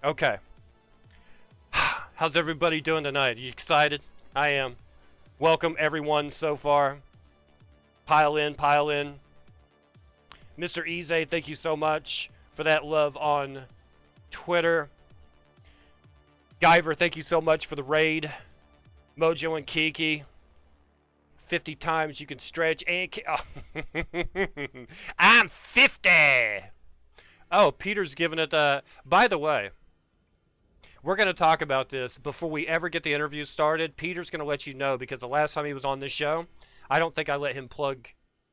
Okay. How's everybody doing tonight? Are you excited? I am. Welcome everyone so far. Pile in, pile in. Mr. Ize, thank you so much for that love on Twitter. Guyver, thank you so much for the raid. Mojo and Kiki. 50 times you can stretch and... I'm 50! Oh, Peter's giving it a... By the way, we're going to talk about this before we ever get the interview started. Peter's going to let you know, because the last time he was on this show, I don't think I let him plug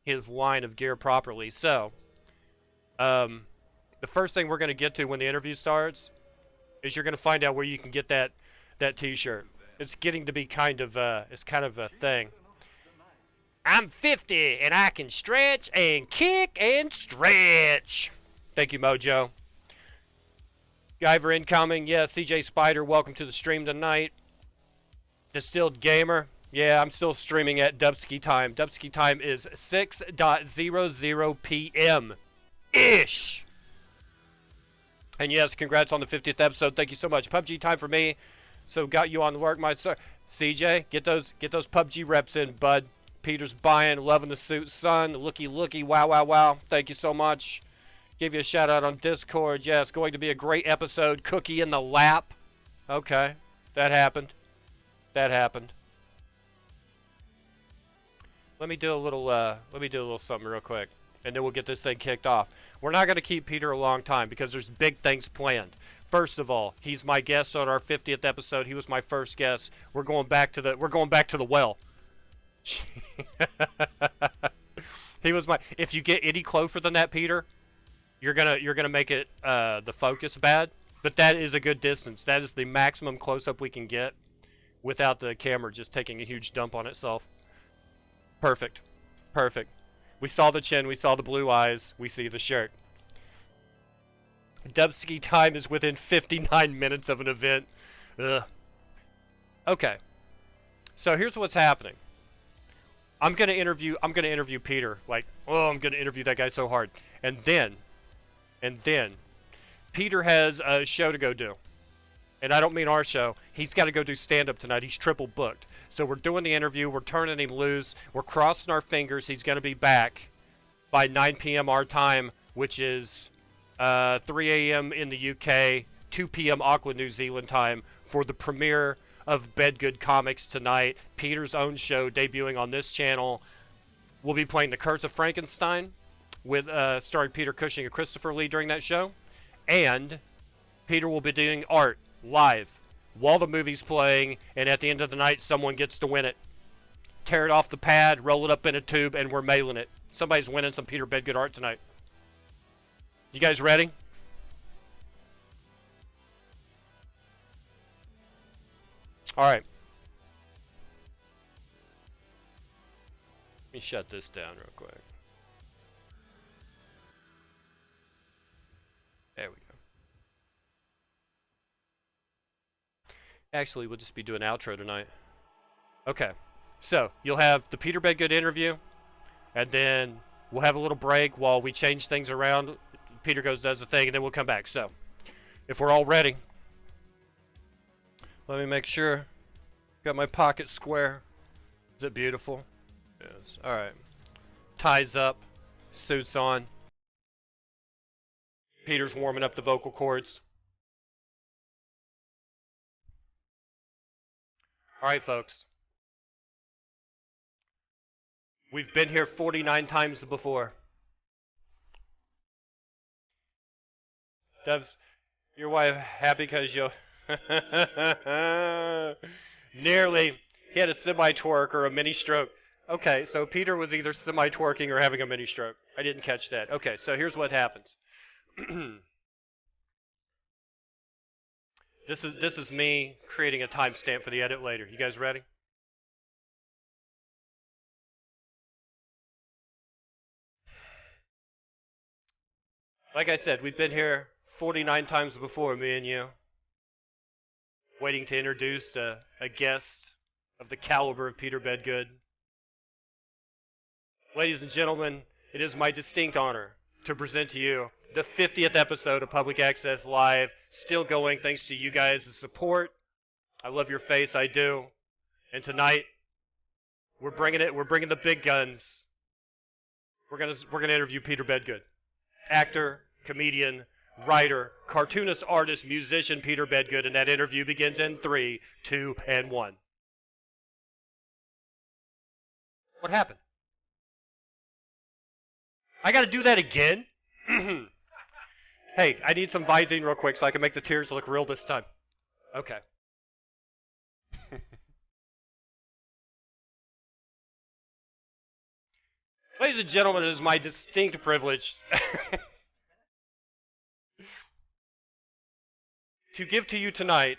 his line of gear properly. So, the first thing we're going to get to when the interview starts is you're going to find out where you can get that t-shirt. It's getting to be kind of a thing. I'm 50 and I can stretch and kick and stretch. Thank you, Mojo. Guyver incoming. Yeah, CJ Spider, welcome to the stream tonight. Distilled Gamer. Yeah, I'm still streaming at Dubsky time. Dubsky time is 6:00 p.m. ish. And yes, congrats on the 50th episode. Thank you so much. PUBG time for me. So got you on the work, my sir. CJ, get those PUBG reps in, bud. Peter's buying, loving the suit, son. Looky, wow. Thank you so much. Give you a shout out on Discord. Yes, going to be a great episode. Cookie in the lap. Okay, that happened. Let me do a little something real quick, and then we'll get this thing kicked off. We're not going to keep Peter a long time because there's big things planned. First of all, he's my guest on our 50th episode. He was my first guest. We're going back to the well. He was my. If you get any closer than that, Peter, you're gonna make it the focus bad. But that is a good distance. That is the maximum close up we can get without the camera just taking a huge dump on itself. Perfect. We saw the chin. We saw the blue eyes. We see the shirt. Dubsky time is within 59 minutes of an event. Ugh. Okay. So here's what's happening. I'm gonna interview Peter. Like, oh, I'm gonna interview that guy so hard. And then Peter has a show to go do. And I don't mean our show. He's got to go do stand-up tonight. He's triple booked. So we're doing the interview. We're turning him loose. We're crossing our fingers. He's going to be back by 9 p.m. our time, which is 3 a.m. in the UK, 2 p.m. Auckland, New Zealand time for the premiere of Bedgood Comics tonight. Peter's own show debuting on this channel. We'll be playing The Curse of Frankenstein with starring Peter Cushing and Christopher Lee during that show. And Peter will be doing art live while the movie's playing, and at the end of the night someone gets to win it. Tear it off the pad, roll it up in a tube, and we're mailing it. Somebody's winning some Peter Bedgood art tonight. You guys ready? Alright. Let me shut this down real quick. There we go. Actually, we'll just be doing outro tonight. Okay. So, you'll have the Peter Bedgood interview, and then we'll have a little break while we change things around. Peter does the thing, and then we'll come back. So, if we're all ready, let me make sure. Got my pocket square. Is it beautiful? Yes. Alright. Ties up. Suits on. Peter's warming up the vocal cords. Alright, folks. We've been here 49 times before. Dubs, your wife happy because you... Nearly. He had a semi-twerk or a mini-stroke. Okay, so Peter was either semi-twerking or having a mini-stroke. I didn't catch that. Okay, so here's what happens. This is me creating a timestamp for the edit later. You guys ready? Like I said, we've been here 49 times before, me and you. Waiting to introduce a guest of the caliber of Peter Bedgood. Ladies and gentlemen, it is my distinct honor to present to you The 50th episode of Public Access Live, still going thanks to you guys' support. I love your face, I do. And tonight, we're bringing it. We're bringing the big guns. We're gonna interview Peter Bedgood, actor, comedian, writer, cartoonist, artist, musician Peter Bedgood, and that interview begins in 3, 2, and 1. What happened? I gotta do that again? Hey, I need some Visine real quick so I can make the tears look real this time. Okay. Ladies and gentlemen, it is my distinct privilege to give to you tonight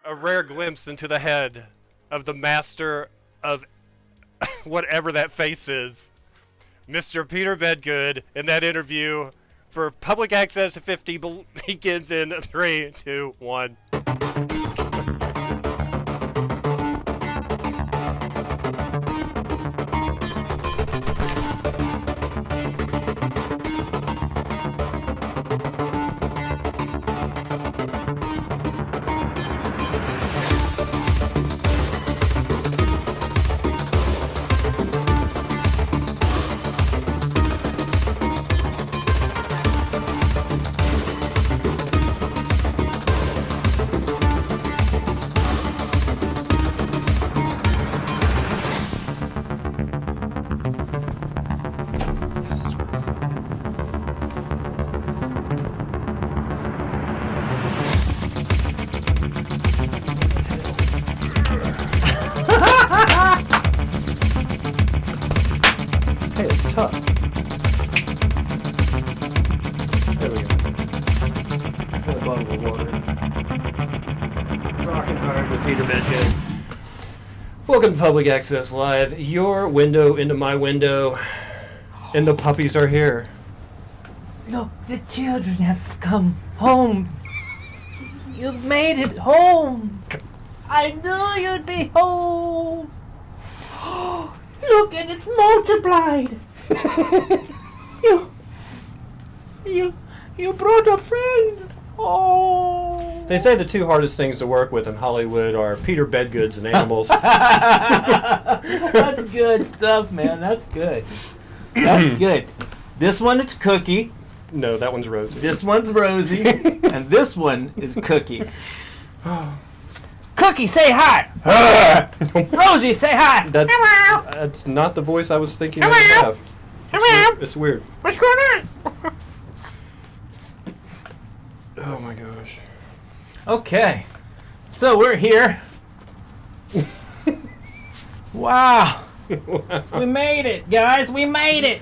a rare glimpse into the head of the master of whatever that face is, Mr. Peter Bedgood, in that interview for Public Access 50 begins in 3, 2, 1. Welcome to Public Access Live, your window into my window, and the puppies are here. Look, the children have come home. You've made it home. I knew you'd be home. Look, and it's multiplied. you brought a friend. Oh. They say the two hardest things to work with in Hollywood are Peter Bedgoods and animals. That's good stuff, man. That's good. That's good. This one is Cookie. No, that one's Rosie. This one's Rosie. And this one is Cookie. Cookie, say hi. Rosie, say hi. That's not the voice I was thinking I would have. It's weird. What's going on? Oh my gosh. Okay. So we're here. Wow. We made it, guys. We made it.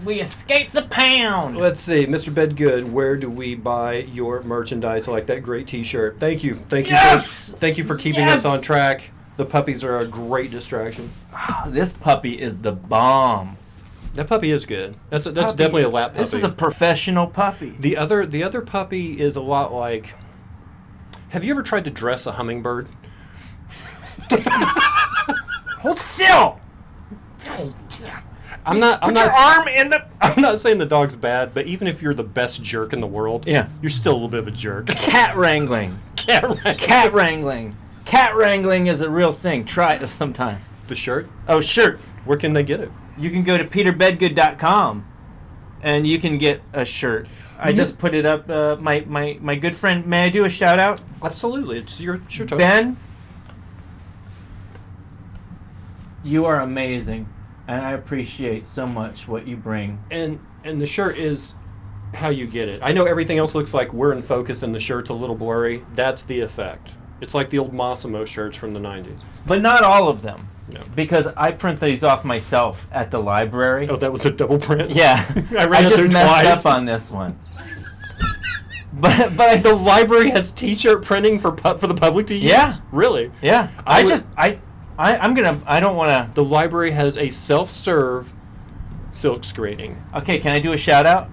We escaped the pound. Let's see, Mr. Bedgood, where do we buy your merchandise like that great t-shirt? Thank you. Yes! Thank you for keeping us on track. The puppies are a great distraction. This puppy is the bomb. That puppy is good. That's definitely a lap puppy. This is a professional puppy. The other puppy is a lot like. Have you ever tried to dress a hummingbird? Hold still. I'm not arm in the. I'm not saying the dog's bad, but even if you're the best jerk in the world, yeah, you're still a little bit of a jerk. Cat wrangling. Cat wrangling. Cat wrangling is a real thing. Try it sometime. The shirt? Oh, shirt. Where can they get it? You can go to peterbedgood.com and you can get a shirt. I just put it up. My good friend, may I do a shout out? Absolutely. It's your turn. Ben, you are amazing, and I appreciate so much what you bring. And the shirt is how you get it. I know everything else looks like we're in focus and the shirt's a little blurry. That's the effect. It's like the old Massimo shirts from the 90s. But not all of them. No. Because I print these off myself at the library. Oh, that was a double print? Yeah. I just messed up on this one. But the library has t-shirt printing for the public to use? Yeah. Really? Yeah. I don't want to. The library has a self-serve silk screening. Okay, can I do a shout out?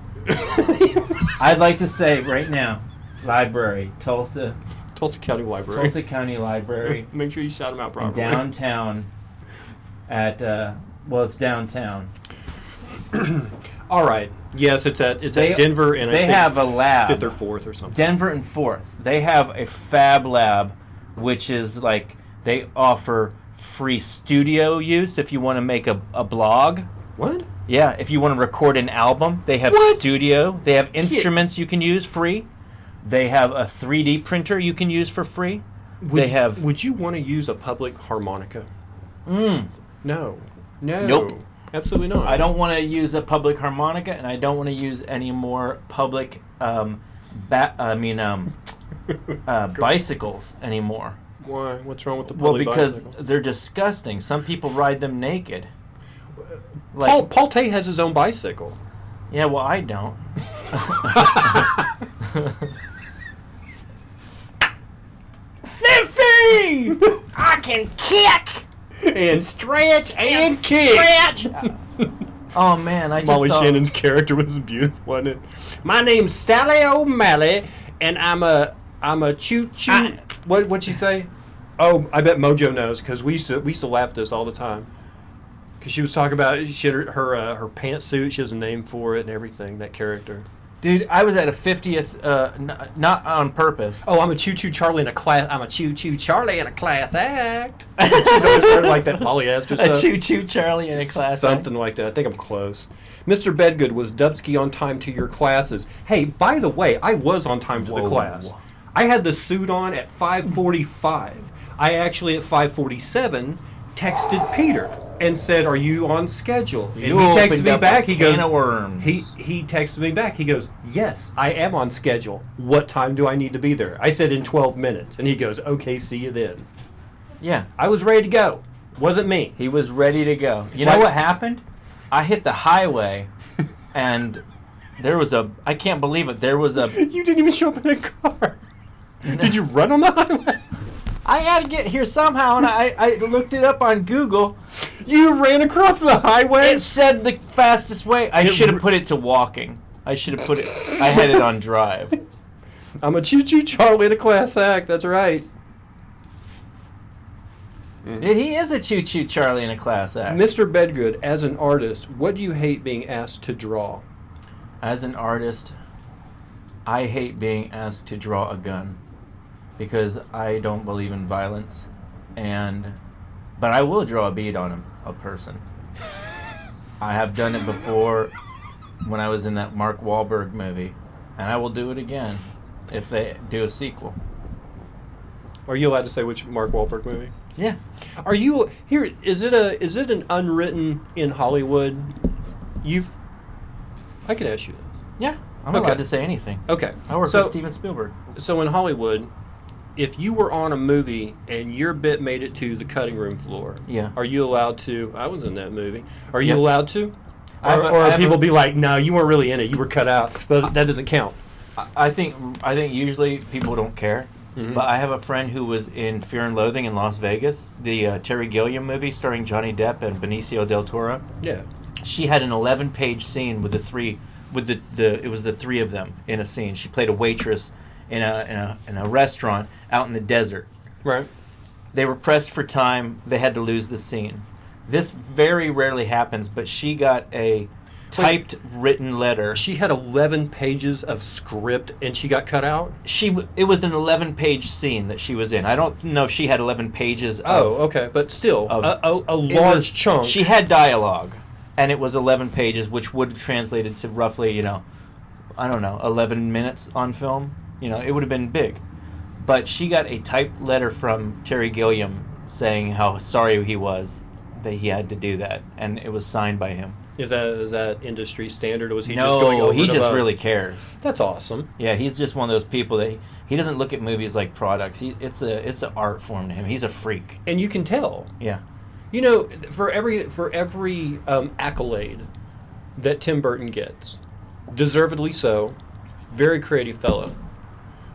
I'd like to say right now, library, Tulsa County Library. Tulsa County Library. Make sure you shout them out properly. Downtown it's downtown. All right. Yes, it's at Denver, and they I think have a lab. 5th or 4th or something. Denver and 4th. They have a fab lab, which is like they offer free studio use if you want to make a blog. What? Yeah, if you want to record an album, they have studio. They have instruments you can use free. They have a 3D printer you can use for free. Would you want to use a public harmonica? No. Nope. Absolutely not. I don't want to use a public harmonica, and I don't want to use any more public bicycles anymore. Why? What's wrong with the public bicycle? bicycle? They're disgusting. Some people ride them naked. Paul Tay has his own bicycle. Yeah, well, I don't. 50! I can kick! And stretch and kick. Stretch! Oh, man, I just Molly saw... Shannon's character was beautiful, wasn't it? My name's Sally O'Malley, and I'm a choo-choo... What'd she say? Oh, I bet Mojo knows, because we used to laugh at this all the time. Because she was talking about she had her pantsuit. She has a name for it and everything. That character. Dude, I was at a 50th, not on purpose. Oh, I'm a choo-choo Charlie in a class. I'm a choo-choo Charlie in a class act. She's always wearing like that polyester stuff. A choo-choo Charlie in a class Something like that. I think I'm close. Mr. Bedgood, was Dubsky on time to your classes? Hey, by the way, I was on time to the class. I had the suit on at 5:45. I actually at 5:47 texted Peter and said, "Are you on schedule?" And he texted me back. He goes, he texted me back. He goes, "Yes, I am on schedule. What time do I need to be there?" I said, "In 12 minutes." And he goes, "Okay, see you then." Yeah. I was ready to go. Wasn't me. He was ready to go. You know what happened? I hit the highway, and there was I can't believe it. There was You didn't even show up in a car. Did you run on the highway? I had to get here somehow, and I looked it up on Google. You ran across the highway? It said the fastest way. I should have put it to walking. I should have put it... I had it on drive. I'm a choo-choo Charlie in a class act. That's right. Mm-hmm. He is a choo-choo Charlie in a class act. Mr. Bedgood, as an artist, what do you hate being asked to draw? As an artist, I hate being asked to draw a gun. Because I don't believe in violence, but I will draw a bead on a person. I have done it before when I was in that Mark Wahlberg movie, and I will do it again if they do a sequel. Are you allowed to say which Mark Wahlberg movie? Yeah. Are you here? Is it an unwritten in Hollywood? I could ask you this. Yeah, I'm allowed to say anything. Okay. I work with Steven Spielberg. So in Hollywood, if you were on a movie and your bit made it to the cutting room floor, are you allowed to? I was in that movie. Are you allowed to? Or people be like, "No, you weren't really in it. You were cut out." But that doesn't count. I think usually people don't care. Mm-hmm. But I have a friend who was in Fear and Loathing in Las Vegas, the Terry Gilliam movie starring Johnny Depp and Benicio del Toro. Yeah. She had an 11-page scene with the three of them in a scene. She played a waitress in a restaurant out in the desert. Right. They were pressed for time. They had to lose the scene. This very rarely happens, but she got a typed written letter. She had 11 pages of script and she got cut out? It was an 11-page scene that she was in. I don't know if she had 11 pages of... Oh, okay. But still, a large chunk. She had dialogue, and it was 11 pages, which would have translated to roughly, 11 minutes on film. It would have been big. But she got a typed letter from Terry Gilliam saying how sorry he was that he had to do that, and it was signed by him. Is that industry standard, or was he just going over? No, he just really cares. That's awesome. Yeah, he's just one of those people that he doesn't look at movies like products. It's an art form to him. He's a freak, and you can tell. Yeah. For every accolade that Tim Burton gets, deservedly so, very creative fellow.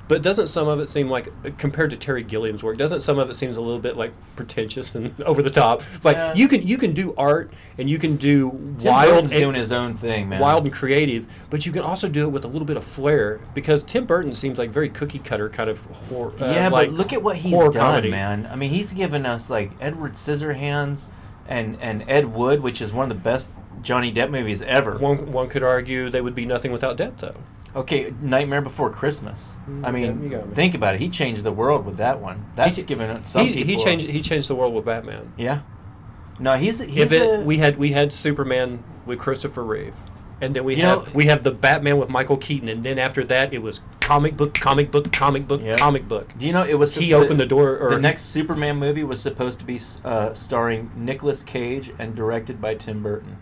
But doesn't some of it seem like, compared to Terry Gilliam's work, doesn't some of it seem a little bit like pretentious and over the top? Like you can do art and you can do Burton's doing his own thing, man. Wild and creative, but you can also do it with a little bit of flair, because Tim Burton seems like very cookie cutter kind of horror. But look at what he's done, comedy. Man. I mean, he's given us like Edward Scissorhands and Ed Wood, which is one of the best Johnny Depp movies ever. One could argue they would be nothing without Depp, though. Okay, Nightmare Before Christmas. I mean, you got me. think about it. He changed the world with that one. That's given some people. He changed the world with Batman. Yeah. No, he's we had Superman with Christopher Reeve, and then we have the Batman with Michael Keaton, and then after that it was comic book. Yep. Comic book. Do you know it was he opened the door? The next Superman movie was supposed to be starring Nicolas Cage and directed by Tim Burton.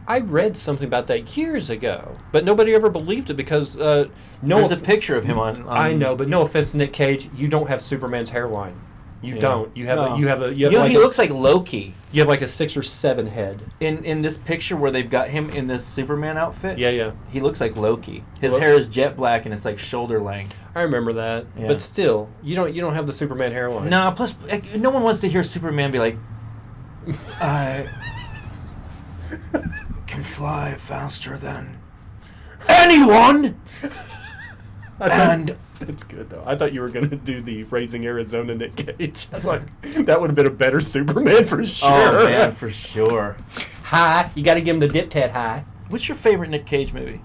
I read something about that years ago, but nobody ever believed it because there's a picture of him on. I know, but no offense, Nick Cage, you don't have Superman's hairline. You don't. You have he looks like Loki. You have like a 6 or 7 head. In this picture where they've got him in this Superman outfit. Yeah. He looks like Loki. His hair is jet black and it's like shoulder length. I remember that. Yeah. But still, you don't have the Superman hairline. No, plus no one wants to hear Superman be like, I can fly faster than anyone. And that's good though. I thought you were gonna do the Raising Arizona Nick Cage. I was like, that would have been a better Superman for sure. Oh man, for sure. High, you got to give him the dip tad high. What's your favorite Nick Cage movie?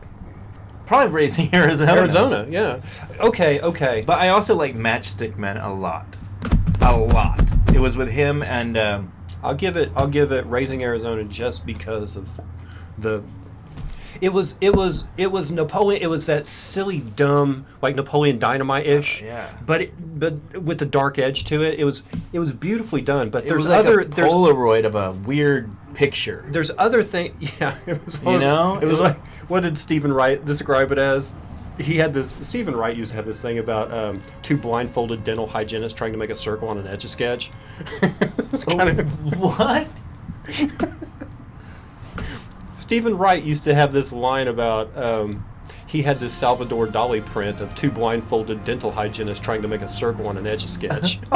Probably Raising Arizona. Arizona, yeah. Okay. But I also like Matchstick Men a lot. It was with him and. I'll give it Raising Arizona just because of the. It was Napoleon. It was that silly, dumb, like Napoleon Dynamite-ish. Yeah. But with the dark edge to it, it was beautifully done. But there's like other a Polaroid of a weird picture. There's other things. Yeah. It was. It was like, what did Stephen Wright describe it as? He had this. Stephen Wright used to have this thing about 2 blindfolded dental hygienists trying to make a circle on an Etch-a-Sketch. It's kind of what? Stephen Wright used to have this line about he had this Salvador Dali print of 2 blindfolded dental hygienists trying to make a circle on an Etch-a-Sketch. It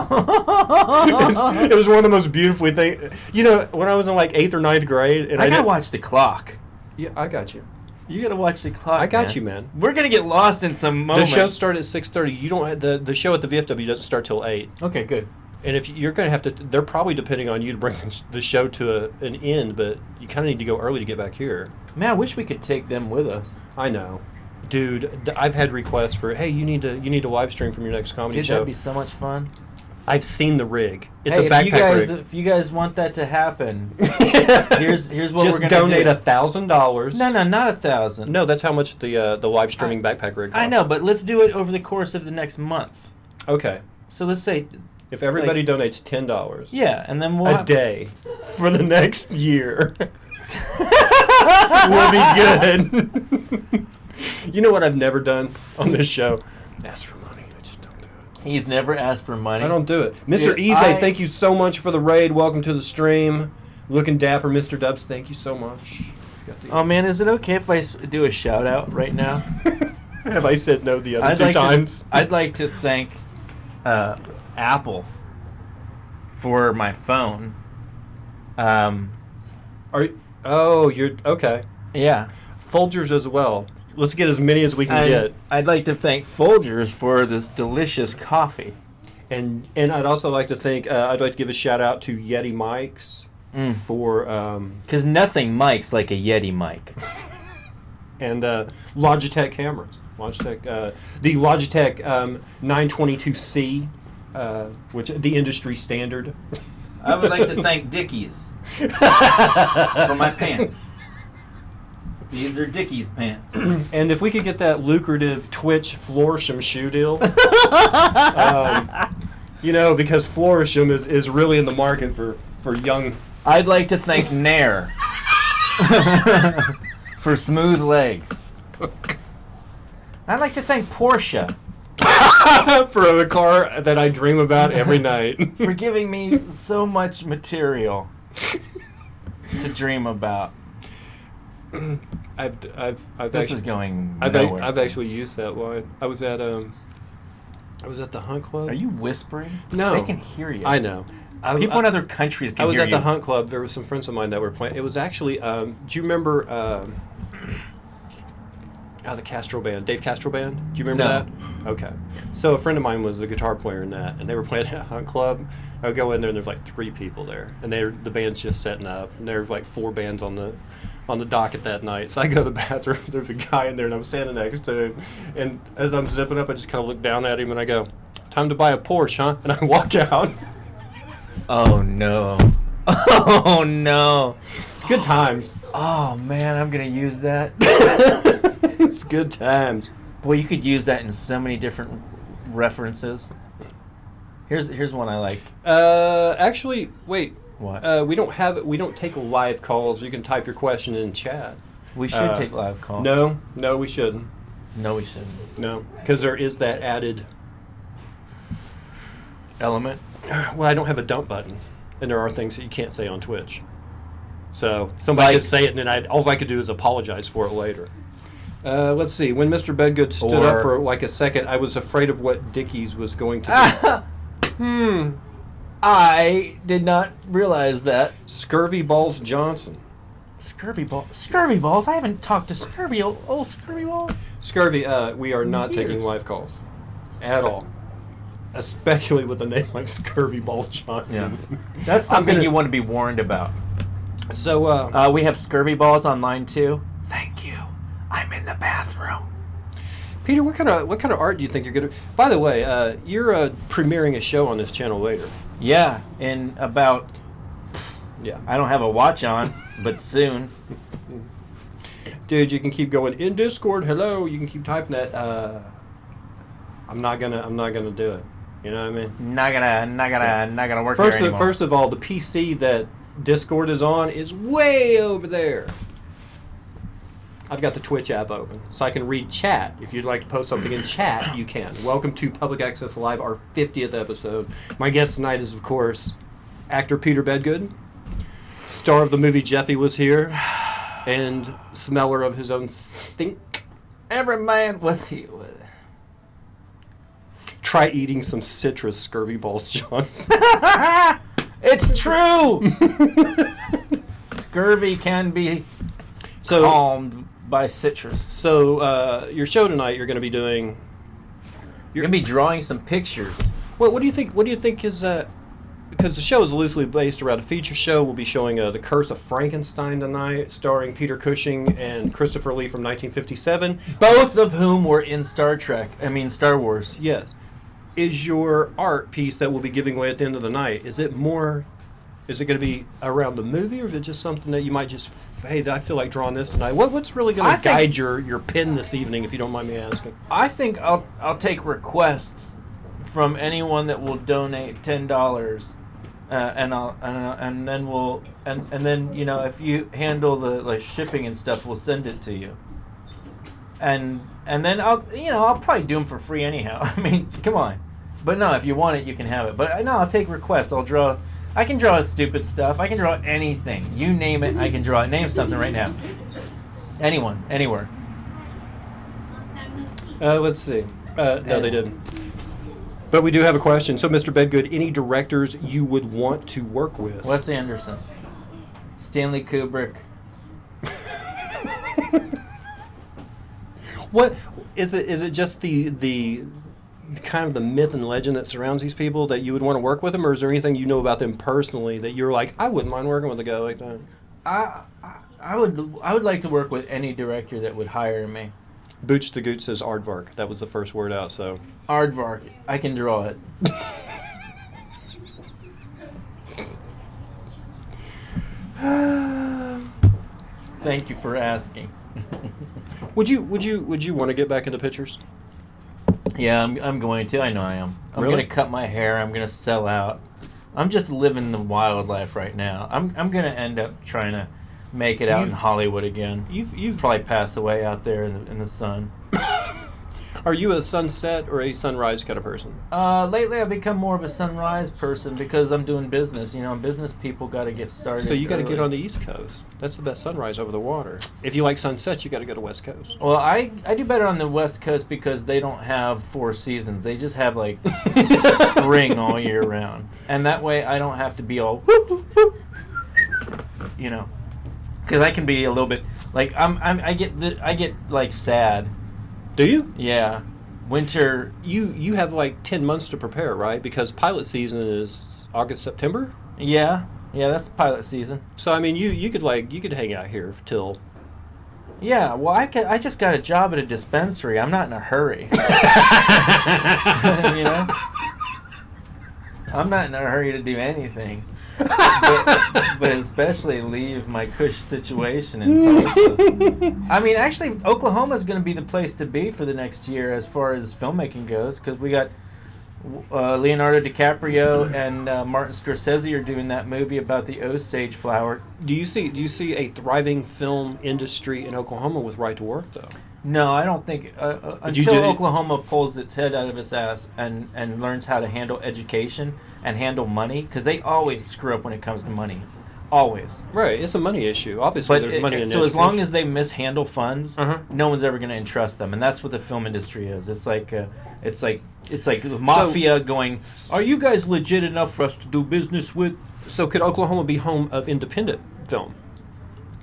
was one of the most beautiful things. You know, when I was in like 8th or 9th grade, and I gotta watch the clock. Yeah, I got you. You gotta watch the clock. I got you, man. We're gonna get lost in some moment. The show started at 6:30. You don't have the show at the VFW doesn't start till 8. Okay, good. And if you're going to have to, they're probably depending on you to bring the show to an end, but you kind of need to go early to get back here. Man, I wish we could take them with us. I know, dude. I've had requests for, hey, you need to live stream from your next comedy show. That'd be so much fun. I've seen the rig. It's a backpack rig. If you guys want that to happen, here's what we're gonna do. Just donate $1,000. No, not $1,000. No, that's how much the live streaming backpack rig costs. I know, but let's do it over the course of the next month. Okay. So let's say. If everybody donates $10, yeah, and then we'll a day for the next year, we'll be good. You know what I've never done on this show? Ask for money. I just don't do it. He's never asked for money. I don't do it. Mr. Ize, thank you so much for the raid. Welcome to the stream. Looking dapper, Mr. Dubs. Thank you so much. Oh man, is it okay if I do a shout out right now? Have I said no the other 2 times? I'd like to thank. Apple for my phone. You're okay. Yeah. Folgers as well. Let's get as many as we can get. I'd like to thank Folgers for this delicious coffee. And I'd also like to thank I'd like to give a shout out to Yeti mics for because nothing mics like a Yeti mic. And Logitech cameras. The Logitech 922C. Which the industry standard. I would like to thank Dickies for my pants. These are Dickies pants. And if we could get that lucrative Twitch Florisham shoe deal, because Florisham is really in the market for young. I'd like to thank Nair for smooth legs. I'd like to thank Porsche. For the car that I dream about every night. For giving me so much material to dream about. This is going nowhere. I've actually used that line. I was at the Hunt Club. Are you whispering? No. They can hear you. I know. People in other countries can hear you. I was at the Hunt Club. There were some friends of mine that were playing. It was actually, do you remember, the Castro Band, Dave Castro Band. Do you remember No. that? Okay. So a friend of mine was the guitar player in that, and they were playing at a hunt club. I would go in there, and there's like 3 people there, and the band's just setting up, and there's like 4 bands on the docket that night. So I go to the bathroom. There's a guy in there, and I'm standing next to him, and as I'm zipping up, I just kind of look down at him, and I go, "Time to buy a Porsche, huh?" And I walk out. Oh no. Oh no. It's good times. Oh man, I'm gonna use that. It's good times. Boy, you could use that in so many different references. Here's one I like. Actually, wait. What? We don't take live calls. You can type your question in chat. We should take live calls. No, we shouldn't. No, we shouldn't. No, because there is that added Element. Well, I don't have a dump button, and there are things that you can't say on Twitch. So somebody could say it, and then all I could do is apologize for it later. Let's see. When Mr. Bedgood stood up for like a second, I was afraid of what Dickies was going to do. I did not realize that. Scurvy Balls Johnson. Scurvy balls. I haven't talked to Scurvy. Oh, Scurvy balls. Scurvy. We are not taking live calls at all, especially with a name like Scurvy Balls Johnson. Yeah. That's something you want to be warned about. So we have Scurvy balls on line 2. Thank you. I'm in the bathroom. Peter, what kind of art do you think you're gonna? By the way, you're premiering a show on this channel later. Yeah, in about. Yeah. I don't have a watch on, but soon. Dude, you can keep going in Discord. Hello, you can keep typing that. I'm not gonna do it. You know what I mean? Not gonna work here anymore. First of all, the PC that Discord is on is way over there. I've got the Twitch app open, so I can read chat. If you'd like to post something in chat, you can. Welcome to Public Access Live, our 50th episode. My guest tonight is, of course, actor Peter Bedgood, star of the movie Jeffy Was Here, and smeller of his own stink. Every man was he. Try eating some citrus, Scurvy Balls Johnson. It's true! Scurvy can be calmed by citrus. So, your show tonight, you're going to be doing... You're going to be drawing some pictures. What do you think? What do you think is... because the show is loosely based around a feature show. We'll be showing The Curse of Frankenstein tonight, starring Peter Cushing and Christopher Lee from 1957. Both of whom were in Star Wars. Yes. Is your art piece that we'll be giving away at the end of the night, is it going to be around the movie, or is it just something that you might just, hey, I feel like drawing this tonight? What's really going to guide your pen this evening, if you don't mind me asking? I think I'll take requests from anyone that will donate $10. And then you know, if you handle the shipping and stuff, we'll send it to you. And then I'll probably do them for free anyhow. I mean, come on. But no, if you want it, you can have it. But no, I'll take requests. I can draw stupid stuff. I can draw anything. You name it, I can draw it. Name something right now. Anyone, anywhere. Let's see. No, they didn't. But we do have a question. So, Mr. Bedgood, any directors you would want to work with? Wes Anderson, Stanley Kubrick. What is it? Is it just the kind of the myth and legend that surrounds these people that you would want to work with them, or is there anything you know about them personally that you're like, I wouldn't mind working with a guy like that? I would like to work with any director that would hire me. Booch the Gooch says aardvark. That was the first word out. So aardvark, I can draw it. Thank you for asking. Would you want to get back into pictures? Yeah, I'm going to. I know I am. I'm Really? going to cut my hair. I'm going to sell out. I'm just living the wildlife right now. I'm going to end up trying to make it out in Hollywood again. You've probably pass away out there in the sun. Are you a sunset or a sunrise kind of person? Lately I've become more of a sunrise person because I'm doing business. You know, business people got to get started. So you got to early. get on the East Coast. That's the best sunrise over the water. If you like sunsets, you got to go to West Coast. Well, I do better on the West Coast because they don't have 4 seasons. They just have like spring all year round, and that way I don't have to be all whoop, whoop, whoop. You know. Because I can be a little bit like I get like sad. Do you? Yeah, winter. You have like 10 months to prepare, right? Because pilot season is August, September. Yeah, that's pilot season. So I mean, you could hang out here till. Yeah, well, I just got a job at a dispensary. I'm not in a hurry. You know, I'm not in a hurry to do anything, but especially leave my cush situation in Tulsa. I mean, actually, Oklahoma's going to be the place to be for the next year as far as filmmaking goes, because we got Leonardo DiCaprio and Martin Scorsese are doing that movie about the Osage flower. Do you see a thriving film industry in Oklahoma with right to work though? No, I don't think until Oklahoma pulls its head out of its ass and learns how to handle education and handle money, because they always screw up when it comes to money, always. Right, it's a money issue. Obviously, there's money in so education. as long as they mishandle funds, no one's ever going to entrust them, and that's what the film industry is. It's like the mafia going, "Are you guys legit enough for us to do business with?" So could Oklahoma be home of independent film?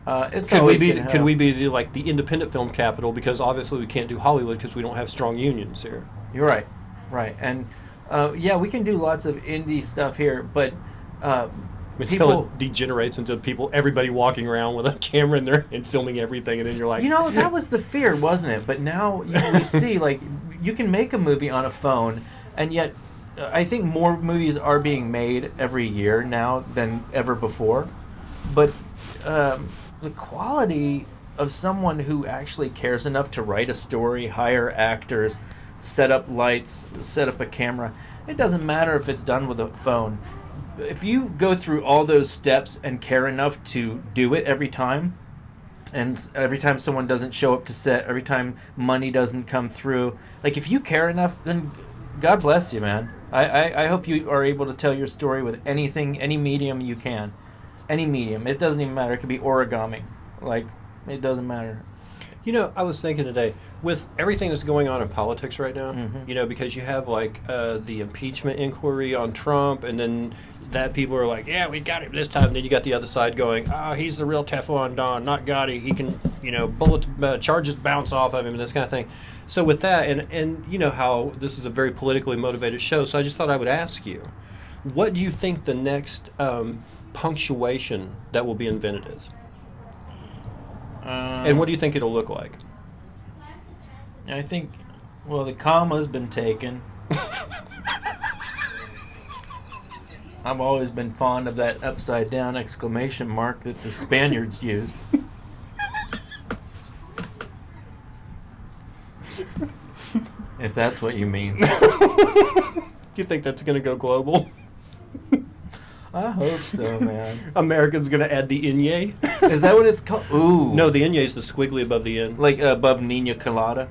Could we be like the independent film capital? Because obviously we can't do Hollywood because we don't have strong unions here. You're right, and yeah, we can do lots of indie stuff here, but until it degenerates into everybody walking around with a camera in there and filming everything, and then you're like, that was the fear, wasn't it? But now we see like you can make a movie on a phone, and yet I think more movies are being made every year now than ever before, but the quality of someone who actually cares enough to write a story, hire actors, set up lights, set up a camera, it doesn't matter if it's done with a phone. If you go through all those steps and care enough to do it every time, and every time someone doesn't show up to set, every time money doesn't come through, like if you care enough, then God bless you, man. I hope you are able to tell your story with anything, any medium you can. Any medium. It doesn't even matter. It could be origami. Like, it doesn't matter. I was thinking today, with everything that's going on in politics right now, because you have like the impeachment inquiry on Trump, and then that people are like, yeah, we got him this time. And then you got the other side going, he's the real Teflon Don, not Gotti. He can, bullets, charges bounce off of him and this kind of thing. So with that, and you know how this is a very politically motivated show, so I just thought I would ask you, what do you think the next punctuation that will be invented is? And what do you think it'll look like? I think, the comma's been taken. I've always been fond of that upside down exclamation mark that the Spaniards use. If that's what you mean. You think that's going to go global? I hope so, man. America's going to add the inye? Is that what it's called? Ooh. No, the inye is the squiggly above the N. Like above Nina Colada?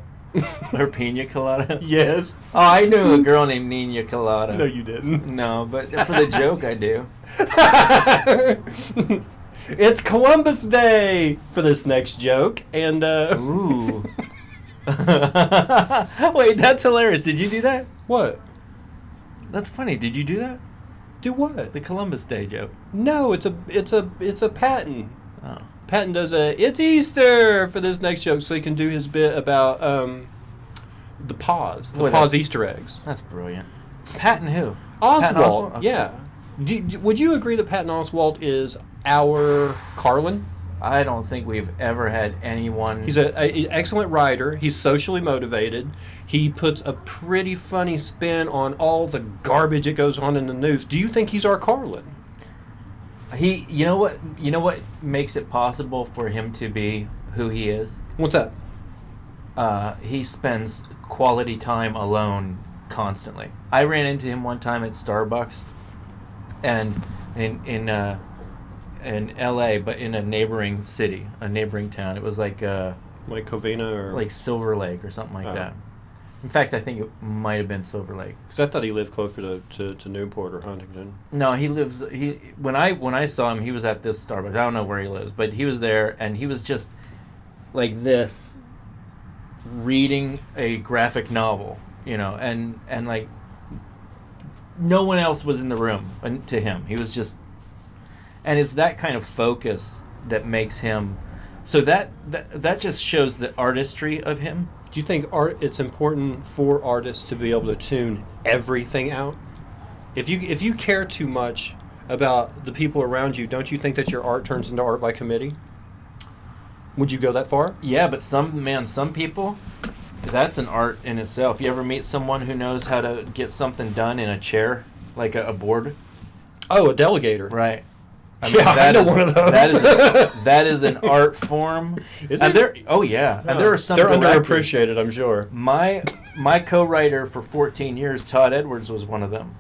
Or Pina Colada? Yes. Oh, I knew a girl named Nina Colada. No, you didn't. No, but for the joke, I do. It's Columbus Day for this next joke, and Ooh. Wait, that's hilarious. Did you do that? What? That's funny. Did you do that? Do what? The Columbus Day joke. No, it's a Patton. Oh. Patton does it's Easter for this next joke, so he can do his bit about the pause Easter eggs. That's brilliant. Patton who? Oswalt. Patton Oswalt? Okay. Yeah. Would you agree that Patton Oswalt is our Carlin? I don't think we've ever had anyone... He's an excellent writer. He's socially motivated. He puts a pretty funny spin on all the garbage that goes on in the news. Do you think he's our Carlin? You know what makes it possible for him to be who he is? What's that? He spends quality time alone constantly. I ran into him one time at Starbucks, and in L.A., but in a neighboring city, a neighboring town. It was like Covina or like Silver Lake or something like that. In fact, I think it might have been Silver Lake. Because I thought he lived closer to Newport or Huntington. No, when I saw him, he was at this Starbucks. I don't know where he lives, but he was there, and he was just like this, reading a graphic novel, and like no one else was in the room to him. He was just, and it's that kind of focus that makes him. So that just shows the artistry of him. Do you think it's important for artists to be able to tune everything out? If you care too much about the people around you, don't you think that your art turns into art by committee? Would you go that far? Yeah, but some people, that's an art in itself. You ever meet someone who knows how to get something done in a chair, like a board? Oh, a delegator. Right. I mean, Yeah, I know one of those. That is an art form. Is and it? Oh yeah, and there are some. They're directors. underappreciated, I'm sure. My co-writer for 14 years, Todd Edwards, was one of them,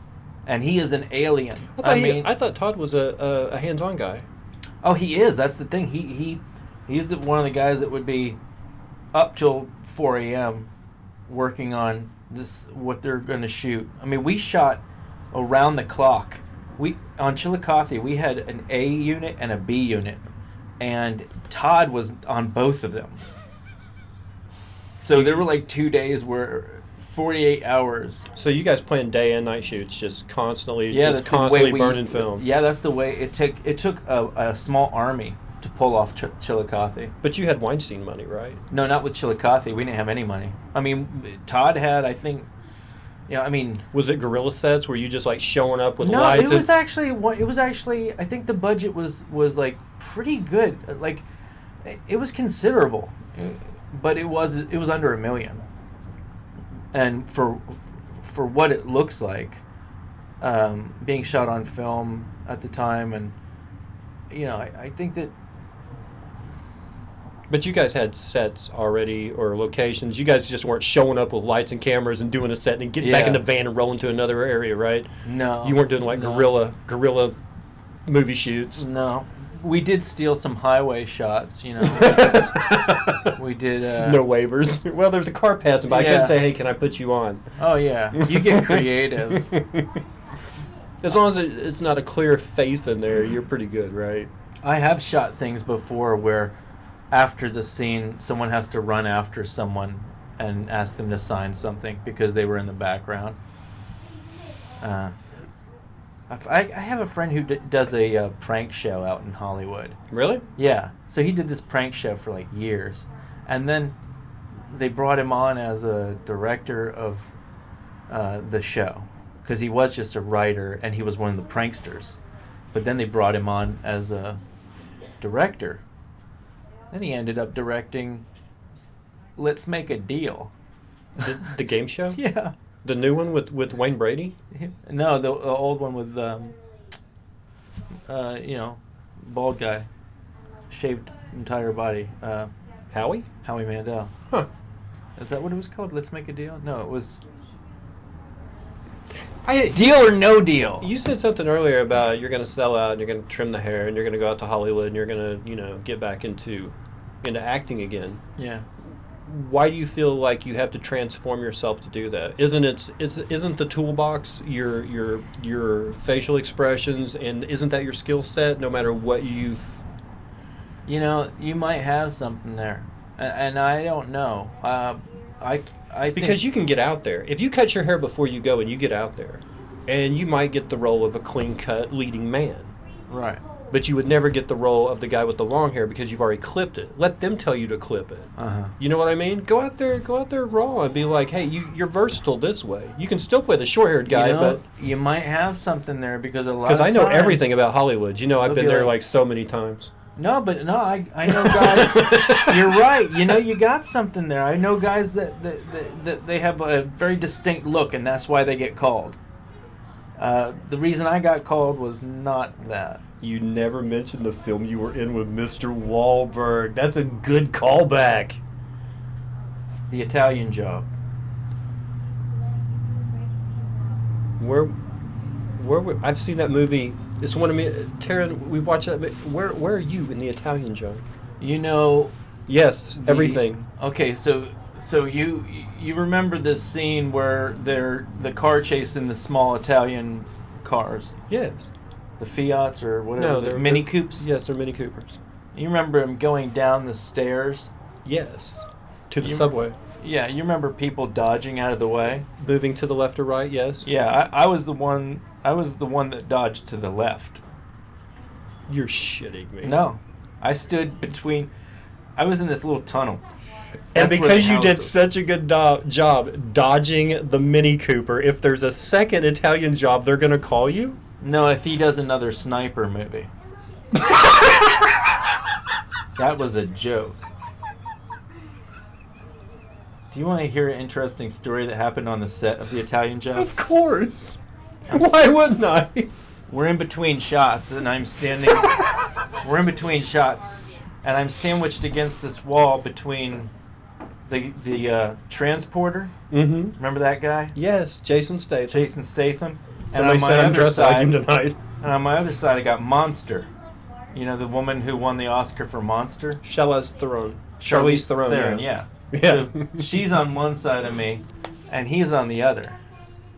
and he is an alien. I thought Todd was a hands-on guy. Oh, he is. That's the thing. He's one of the guys that would be up till 4 a.m. working on what they're going to shoot. I mean, we shot around the clock. On Chillicothe, we had an A unit and a B unit, and Todd was on both of them. So there were like 2 days where 48 hours. So you guys planned day and night shoots, just constantly, burning film. Yeah, that's the way it took. It took a small army to pull off Chillicothe. But you had Weinstein money, right? No, not with Chillicothe. We didn't have any money. I mean, Todd had, I think. Yeah, I mean, was it guerrilla sets? Were you just like showing up with no, lights? No, it was actually. I think the budget was like pretty good. Like, it was considerable, but it was under $1 million. And for what it looks like, being shot on film at the time, and I think that. But you guys had sets already or locations. You guys just weren't showing up with lights and cameras and doing a set and getting back in the van and rolling to another area, right? No. You weren't doing like guerrilla movie shoots. No. We did steal some highway shots, We did. No waivers. Well, there's a car passing by. I couldn't say, hey, can I put you on? Oh, yeah. You get creative. As long as it's not a clear face in there, you're pretty good, right? I have shot things before where after the scene, someone has to run after someone and ask them to sign something because they were in the background. I have a friend who does a prank show out in Hollywood. Really? Yeah. So he did this prank show for like years. And then they brought him on as a director of the show because he was just a writer and he was one of the pranksters. But then they brought him on as a director. Then he ended up directing Let's Make a Deal. The game show? Yeah. The new one with Wayne Brady? No, the old one with, bald guy. Shaved entire body. Howie? Howie Mandel. Huh. Is that what it was called? Let's Make a Deal? No, it was... Deal or No Deal. You said something earlier about you're going to sell out and you're going to trim the hair and you're going to go out to Hollywood and you're going to, get back into acting again. Yeah. Why do you feel like you have to transform yourself to do that? Isn't the toolbox your facial expressions, and isn't that your skill set no matter what you've... You might have something there. And I don't know. I think because you can get out there. If you cut your hair before you go and you get out there, and you might get the role of a clean-cut leading man. Right. But you would never get the role of the guy with the long hair because you've already clipped it. Let them tell you to clip it. Uh-huh. You know what I mean? Go out there raw and be like, hey, you're versatile this way. You can still play the short-haired guy, but... You might have something there because Because I know everything about Hollywood. I've been there like so many times. No, I know guys. You're right. You got something there. I know guys that they have a very distinct look, and that's why they get called. The reason I got called was not that. You never mentioned the film you were in with Mr. Wahlberg. That's a good callback. The Italian Job. I've seen that movie. It's one of me, Taryn. We've watched that. Where are you in The Italian Job? Yes, everything. Okay, so you remember this scene where the car chase in the small Italian cars? Yes. The Fiats or whatever. No, they're Mini Coupes. Yes, they're Mini Coopers. You remember him going down the stairs? Yes. To the subway. Yeah, you remember people dodging out of the way? Moving to the left or right, yes. Yeah, I was the one that dodged to the left. You're shitting me. No. I stood between. I was in this little tunnel. And That's where because the you house did was. such a good job dodging the Mini Cooper, if there's a second Italian job, they're going to call you? No, if he does another sniper movie. That was a joke. Do you want to hear an interesting story that happened on the set of the Italian Job? Of course. Why wouldn't I? We're in between shots, and I'm standing. We're in between shots, and I'm sandwiched against this wall between the transporter. Mm-hmm. Remember that guy, Yes, Jason Statham. Jason Statham? Somebody said I'm dressed like him tonight. and on my other side, I got Monster. You know, the woman who won the Oscar for Monster, Charlize Theron. yeah. Yeah. So she's on one side of me, and he's on the other,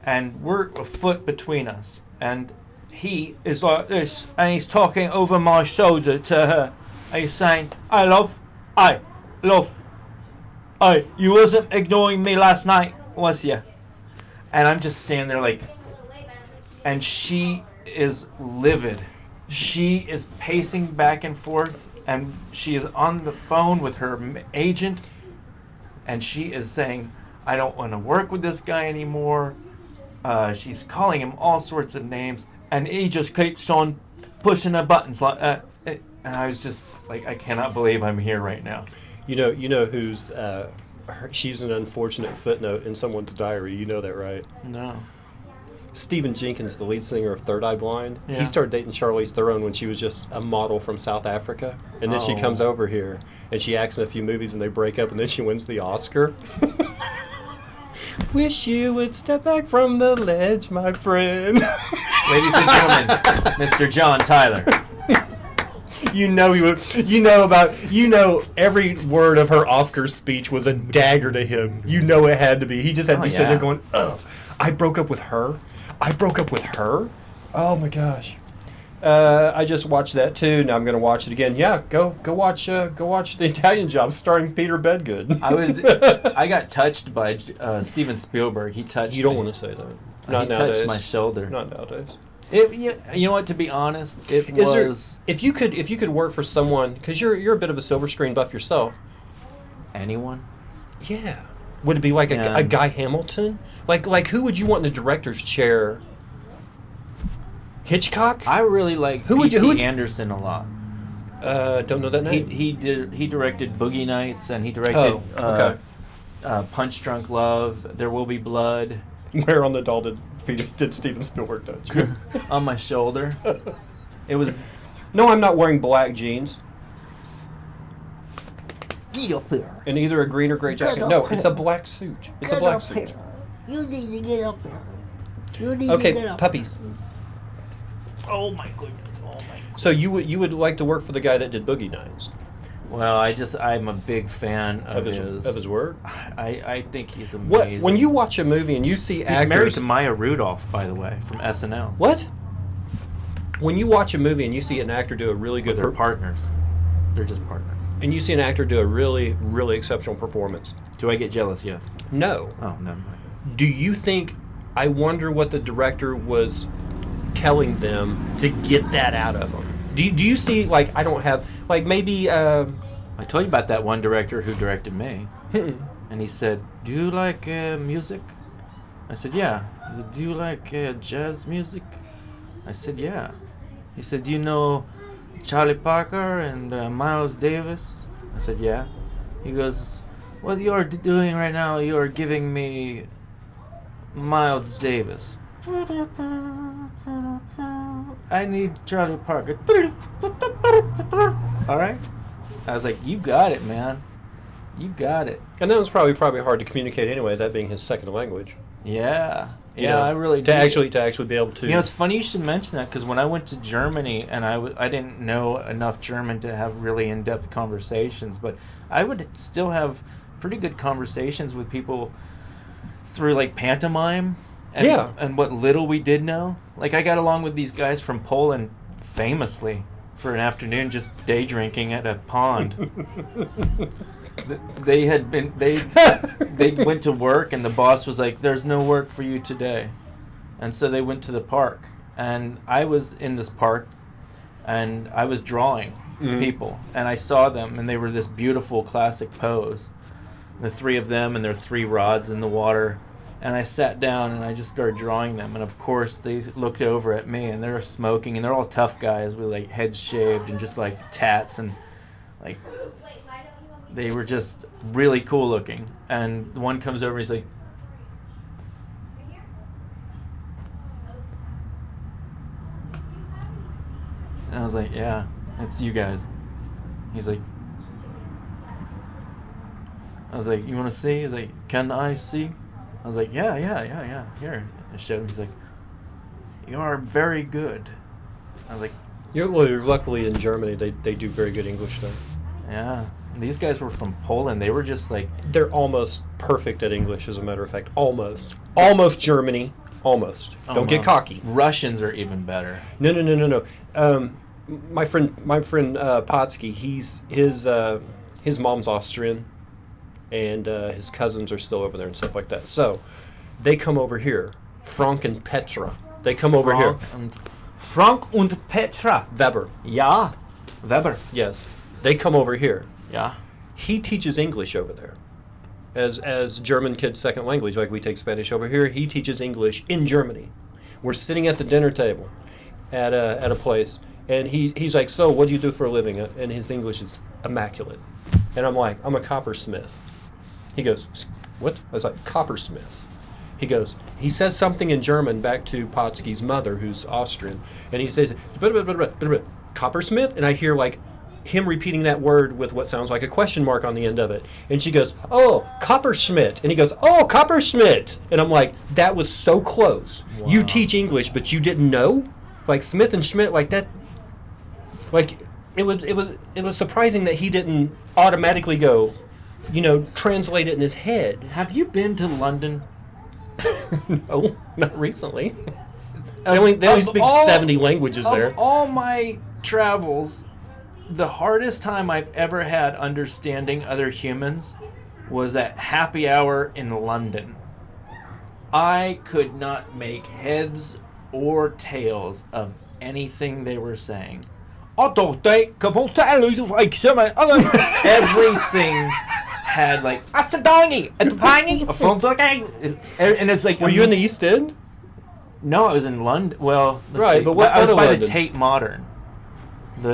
and we're a foot between us. And he is like this, and he's talking over my shoulder to her, and he's saying, "I love, you wasn't ignoring me last night, was ya?" And I'm just standing there like, and she is livid. She is pacing back and forth, and she is on the phone with her agent, and she is saying, "I don't want to work with this guy anymore." She's calling him all sorts of names, and he just keeps on pushing the buttons like that. And I was just like, I cannot believe I'm here right now. You know who's she's an unfortunate footnote in someone's diary. You know that, right? No. Stephen Jenkins, the lead singer of Third Eye Blind, Yeah. he started dating Charlize Theron when she was just a model from South Africa. And then she Oh. comes over here, and she acts in a few movies, and they break up, and then she wins the Oscar. Wish you would step back from the ledge, my friend. Ladies and gentlemen, Mr. John Tyler. You know he was. You know every word of her Oscar speech was a dagger to him. You know it had to be. He just had to Oh, be sitting yeah. there going, "Oh, I broke up with her. I broke up with her. Oh my gosh." I just watched that too. Now I'm going to watch it again. Yeah, go watch The Italian Job starring Peter Bedgood. I got touched by Steven Spielberg. He touched. You don't me. want to say that. He Not nowadays. touched my shoulder. Not nowadays. You know what? To be honest, it Is there, was if you could work for someone, because you're a bit of a silver screen buff yourself. anyone. Yeah. Would it be like Yeah. a Guy Hamilton? Like who would you want in the director's chair? Hitchcock? I really like Who would you- P.T. who would- Anderson a lot. Don't know that name. He directed Boogie Nights, and he directed okay. Punch Drunk Love, There Will Be Blood. Where on the doll did Steven Spielberg touch you? On my shoulder. It was. No, I'm not wearing black jeans. Get up here. And either a green or gray jacket. No, it's a black suit. It's a Get black up suit. here. You need to get up here. You need to Okay, get up. puppies. Oh my goodness! Oh my. So you would like to work for the guy that did Boogie Nights? Well, I'm a big fan of Of his work? I think he's amazing. What when you watch a movie and you see He's married actors to Maya Rudolph, by the way, from SNL. What? When you watch a movie and you see an actor do a really good They're partners. They're just partners. and you see an actor do a really, really exceptional performance. Do I get jealous? Yes. No. Oh, never mind. Do you think, I wonder what the director was telling them to get that out of them? Do you see, like, I don't have, like, maybe, I told you about that one director who directed me. And he said, "Do you like music?" I said, "Yeah." He said, "Do you like jazz music?" I said, "Yeah." He said, "Do you know Charlie Parker and Miles Davis?" I said, "Yeah." He goes, "What you're doing right now, you're giving me Miles Davis. I need Charlie Parker." All right. I was like, "You got it, man. You got it." and that was probably hard to communicate anyway, that being his second language. Yeah. You Yeah, know, I really to do. actually be able to. You know, it's funny you should mention that, because when I went to Germany and I didn't know enough German to have really in-depth conversations, but I would still have pretty good conversations with people through, like, pantomime and, Yeah. and what little we did know. Like, I got along with these guys from Poland famously for an afternoon just day drinking at a pond. They had been they went to work, and the boss was like, "There's no work for you today," and so they went to the park, and I was in this park, and I was drawing, people, and I saw them, and they were this beautiful classic pose. The three of them and their three rods in the water. And I sat down and I just started drawing them. And of course, they looked over at me and they're smoking. And they're all tough guys with like heads shaved and just like tats. And like, they were just really cool looking. And the one comes over and he's like, and I was like, yeah, it's you guys. He's like, I was like, you want to see? He's like, can I see? I was like, yeah. Here. I showed him. He's like, you are very good. I was like, You're luckily in Germany. They do very good English there. yeah. And these guys were from Poland. They were just like... They're almost perfect at English, as a matter of fact. Almost Germany. Almost. Don't get cocky. Russians are even better. No. My friend Potsky, his mom's Austrian, and his cousins are still over there and stuff like that. So they come over here. Frank and Petra. They come over here. Frank und Petra. Weber. Ja. Weber. Yes. They come over here. Yeah. He teaches English over there. As German kids' second language, like we take Spanish over here, he teaches English in Germany. We're sitting at the dinner table at a place, and he's like, so what do you do for a living? And his English is immaculate. And I'm like, I'm a coppersmith. He goes, what? I was like, coppersmith. He goes, he says something in German back to Potsky's mother, who's Austrian, and he says, coppersmith? And I hear like him repeating that word with what sounds like a question mark on the end of it. And she goes, oh, Copperschmidt. And he goes, oh, Copperschmidt. And I'm like, that was so close. Wow. You teach English, but you didn't know? Like Smith and Schmidt, like that. Like, it was surprising that he didn't automatically go, translate it in his head. Have you been to London? No, not recently. They only speak 70 languages there. Of all my travels, the hardest time I've ever had understanding other humans was at happy hour in London. I could not make heads or tails of anything they were saying. Everything had like and it's like, were you in the East End? No, I was in London. Well, right, but what I was part by of London? the Tate Modern.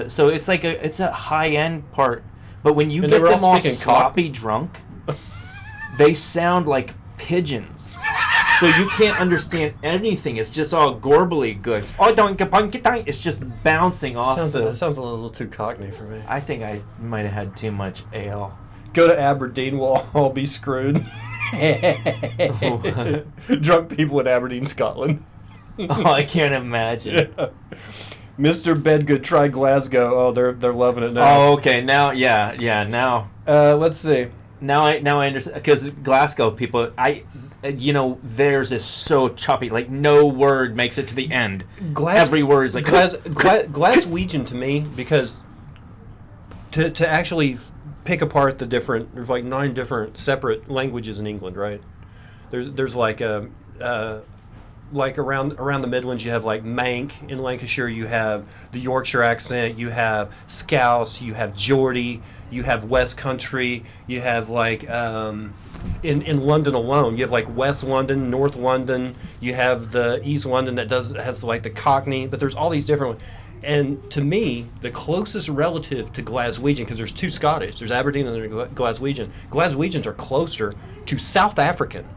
So it's like it's a high end part, but when you get them all sloppy drunk, they sound like pigeons. So you can't understand anything. It's just all gorbly goods. It's just bouncing off. That sounds a little too cockney for me. I think I might have had too much ale. Go to Aberdeen, we'll all be screwed. Drunk people in Aberdeen, Scotland. Oh, I can't imagine. Yeah. Mr. Bedgood, try Glasgow. Oh, they're loving it now. Oh, okay. Now, yeah. Now. Let's see. Now I understand, because Glasgow people, theirs is so choppy. Like no word makes it to the end. Every word is like Glaswegian to me, because to actually pick apart the different. There's like 9 different separate languages in England, right? There's like like around the Midlands, you have like Manc. In Lancashire, you have the Yorkshire accent. You have Scouse. You have Geordie. You have West Country. You have like in London alone, you have like West London, North London. You have the East London that has like the Cockney. But there's all these different ones. And to me, the closest relative to Glaswegian, because there's 2 Scottish. There's Aberdeen and there's Glaswegian. Glaswegians are closer to South African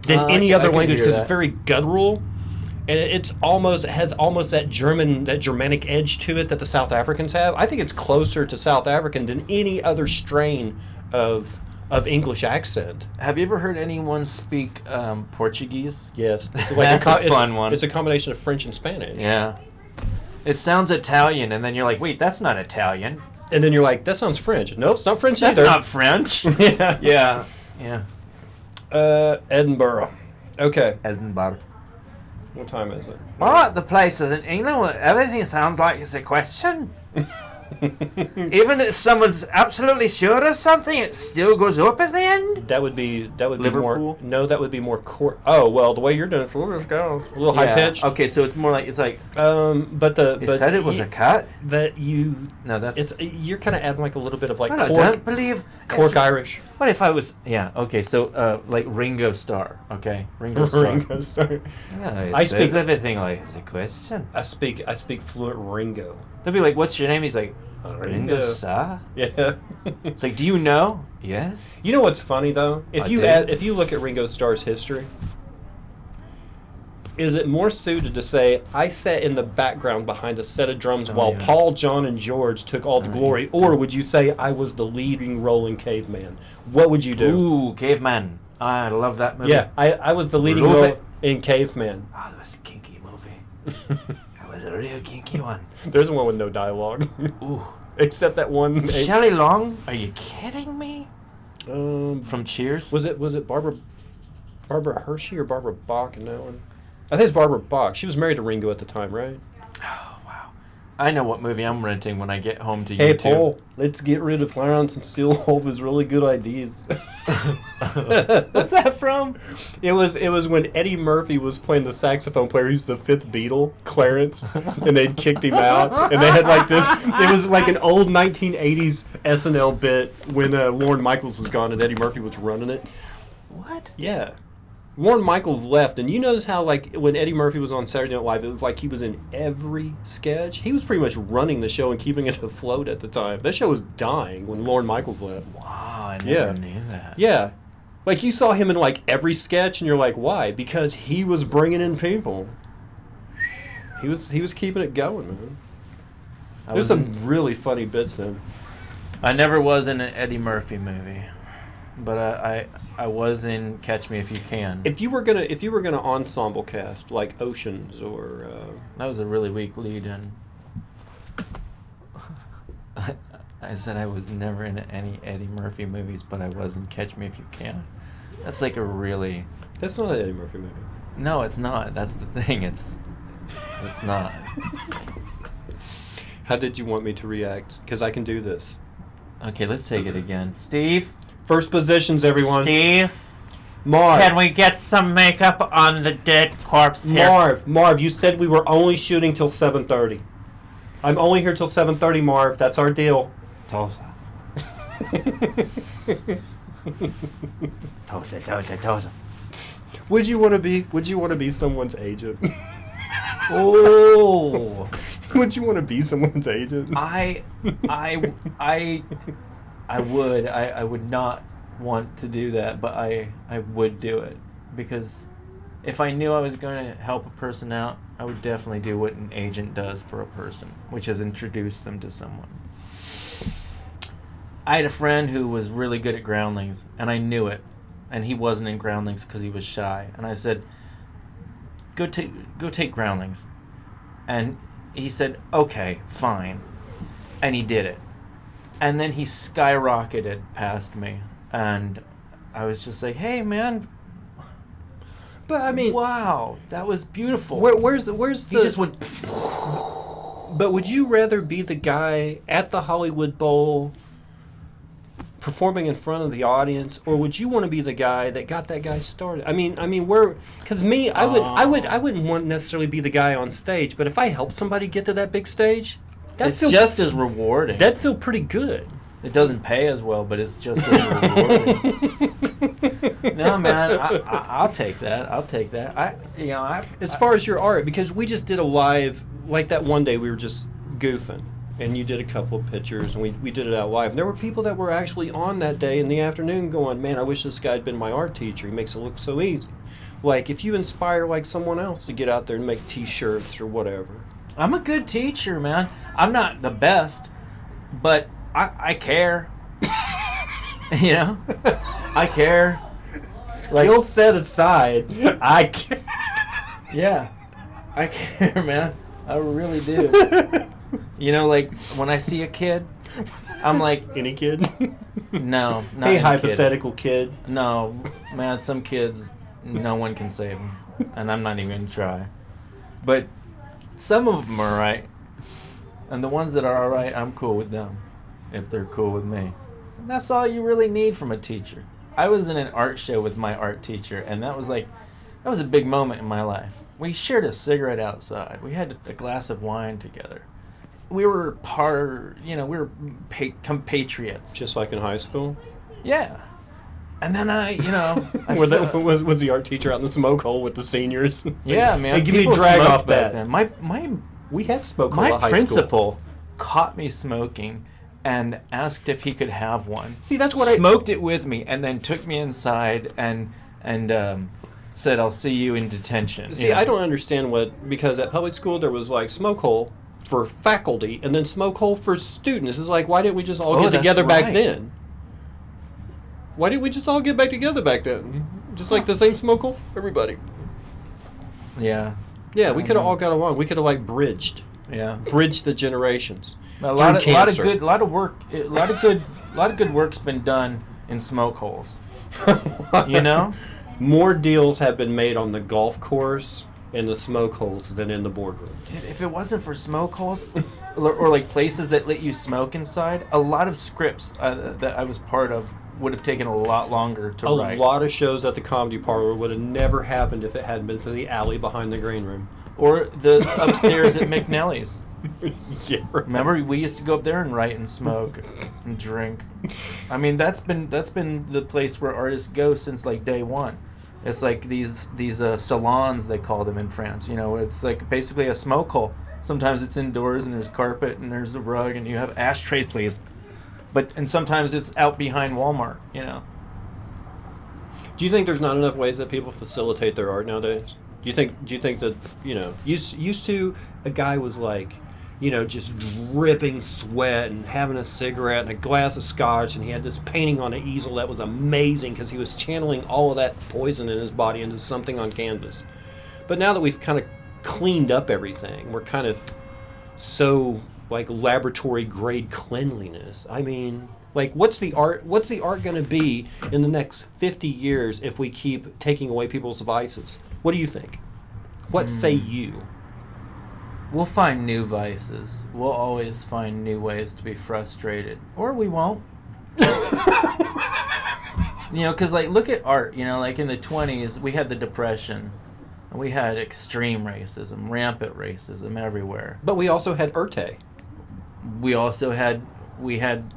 than any other language, because it's very guttural, and it has almost that Germanic edge to it that the South Africans have. I think it's closer to South African than any other strain of English accent. Have you ever heard anyone speak Portuguese? Yes, it's like that's a fun one. It's a combination of French and Spanish. Yeah, it sounds Italian, and then you're like, wait, that's not Italian. And then you're like, that sounds French. Nope, it's not French either. That's not French. Yeah. Edinburgh. Okay. Edinburgh. What time is it? All right, the places in England where everything sounds like it's a question. Even if someone's absolutely sure of something, it still goes up at the end. That would be Liverpool? more. No, that would be more court. Oh well, the way you're doing it, let's go. A little high pitched. Okay, so it's more like it's like. But It said it was a cut. that you. No, that's. You're kind of adding like a little bit of like I cork, don't believe. cork Irish. What if I was? Yeah. Okay. So like Ringo Starr. Okay. Ringo Starr. Ringo Starr. Yeah, it I says speak- everything like it's a question. I speak fluent Ringo. They'll be like, "What's your name?" He's like, Ringo Ringo. Starr. Yeah. It's like, do you know? Yes. You know what's funny though? I do. If you look at Ringo Starr's history, is it more suited to say I sat in the background behind a set of drums while yeah. Paul, John, and George took all the glory, or would you say I was the leading role in Caveman? What would you do? Ooh, Caveman. I love that movie. Yeah, I was the leading Love role it. in Caveman. Oh, that was a kinky movie. That was a real kinky one. There's one with no dialogue, Ooh. except that one. Shelley Long? Are you kidding me? Um, From Cheers? was it Barbara Hershey or Barbara Bach in that one? I think it's Barbara Bach. She was married to Ringo at the time, right? I know what movie I'm renting when I get home to Hey, YouTube. Paul, let's get rid of Clarence and steal all of his really good ideas. What's that from? It was when Eddie Murphy was playing the saxophone player who's the fifth Beatle, Clarence, and they'd kicked him out. And they had like this, it was like an old 1980s SNL bit when Lorne Michaels was gone and Eddie Murphy was running it. What? Yeah. Lorne Michaels left, and you notice how, like, when Eddie Murphy was on Saturday Night Live, it was like he was in every sketch. He was pretty much running the show and keeping it afloat at the time. That show was dying when Lorne Michaels left. Wow, I never Yeah. knew that. Yeah. Like, you saw him in, like, every sketch, and you're like, why? Because he was bringing in people. He was keeping it going, man. There's some really funny bits then. I never was in an Eddie Murphy movie, but I was in Catch Me If You Can. If you were gonna ensemble cast like Oceans or That was a really weak lead-in. I said I was never in any Eddie Murphy movies, but I was in Catch Me If You Can. That's like a really... that's not an Eddie Murphy movie. No, it's not. That's the thing. It's not. How did you want me to react? Because I can do this. Okay, let's take it again. Steve? First positions, everyone. Steve? Marv. Can we get some makeup on the dead corpse here? Marv, you said we were only shooting till 7:30. I'm only here till 7:30, Marv. That's our deal. Tulsa. Tulsa. Would you want to be someone's agent? Oh. Would you want to be someone's agent? I would not want to do that, but I would do it because if I knew I was going to help a person out, I would definitely do what an agent does for a person, which is introduce them to someone. I had a friend who was really good at groundlings, and I knew it, and he wasn't in groundlings because he was shy, and I said, go take groundlings, and he said, okay, fine, and he did it. And then he skyrocketed past me, and I was just like, hey, man, But I mean, wow, that was beautiful. where's the? He just went, But would you rather be the guy at the Hollywood Bowl performing in front of the audience, or would you want to be the guy that got that guy started? I mean, because me, I wouldn't want necessarily be the guy on stage, but if I helped somebody get to that big stage, it's just as rewarding. that'd feel pretty good. It doesn't pay as well, but it's just as rewarding. No, man, I'll take that. I'll take that. As far as your art, because we just did a live, like that one day we were just goofing, and you did a couple of pictures, and we did it out live. And there were people that were actually on that day in the afternoon going, man, I wish this guy had been my art teacher. He makes it look so easy. Like, if you inspire, like, someone else to get out there and make T-shirts or whatever. I'm a good teacher, man. I'm not the best, but I care. You know? I care. Skill set aside, I care. Yeah. I care, man. I really do. You know, like, when I see a kid, I'm like... Any kid? No, not Hey, any hypothetical kid. No, man, some kids, no one can save them. And I'm not even going to try. But some of them are right. And the ones that are all right, I'm cool with them, if they're cool with me. And that's all you really need from a teacher. I was in an art show with my art teacher, and that was a big moment in my life. We shared a cigarette outside. We had a glass of wine together. We were we were compatriots. Just like in high school? Yeah. And then I was the art teacher out in the smoke hole with the seniors? Yeah, man. Hey, give me a people drag smoked off back that. then. We had smoke hole at My high principal school. caught me smoking and asked if he could have one. See, that's what smoked it with me, and then took me inside and said, "I'll see you in detention." See, I don't understand because at public school there was like smoke hole for faculty and then smoke hole for students. It's like, why didn't we just all get together back then? Why didn't we just all get back together back then? Just like the same smoke hole for everybody. Yeah. Yeah, we could have all got along. We could have like bridged the generations. A lot of good work's been done in smoke holes. You know? More deals have been made on the golf course and the smoke holes than in the boardroom. Dude, if it wasn't for smoke holes or like places that let you smoke inside, a lot of scripts that I was part of would have taken a lot longer to write. A lot of shows at the Comedy Parlor would have never happened if it hadn't been for the alley behind the green room. Or the upstairs at McNally's. Yeah, right. Remember, we used to go up there and write and smoke and drink. I mean, that's been the place where artists go since like day one. It's like these salons, they call them in France. You know, it's like basically a smoke hole. Sometimes it's indoors and there's carpet and there's a rug and you have ashtrays, please. And sometimes it's out behind Walmart. You know. Do you think there's not enough ways that people facilitate their art nowadays? Do you think that, used to a guy was like, just dripping sweat and having a cigarette and a glass of scotch, and he had this painting on an easel that was amazing because he was channeling all of that poison in his body into something on canvas. But now that we've kind of cleaned up everything, we're kind of so like laboratory grade cleanliness. I mean, like, what's the art going to be in the next 50 years if we keep taking away people's vices? What do you think? What say you? We'll find new vices. We'll always find new ways to be frustrated. Or we won't. Because, like, look at art. Like in the 20s, we had the Depression. And we had extreme racism, rampant racism everywhere. But we also had Erte. We had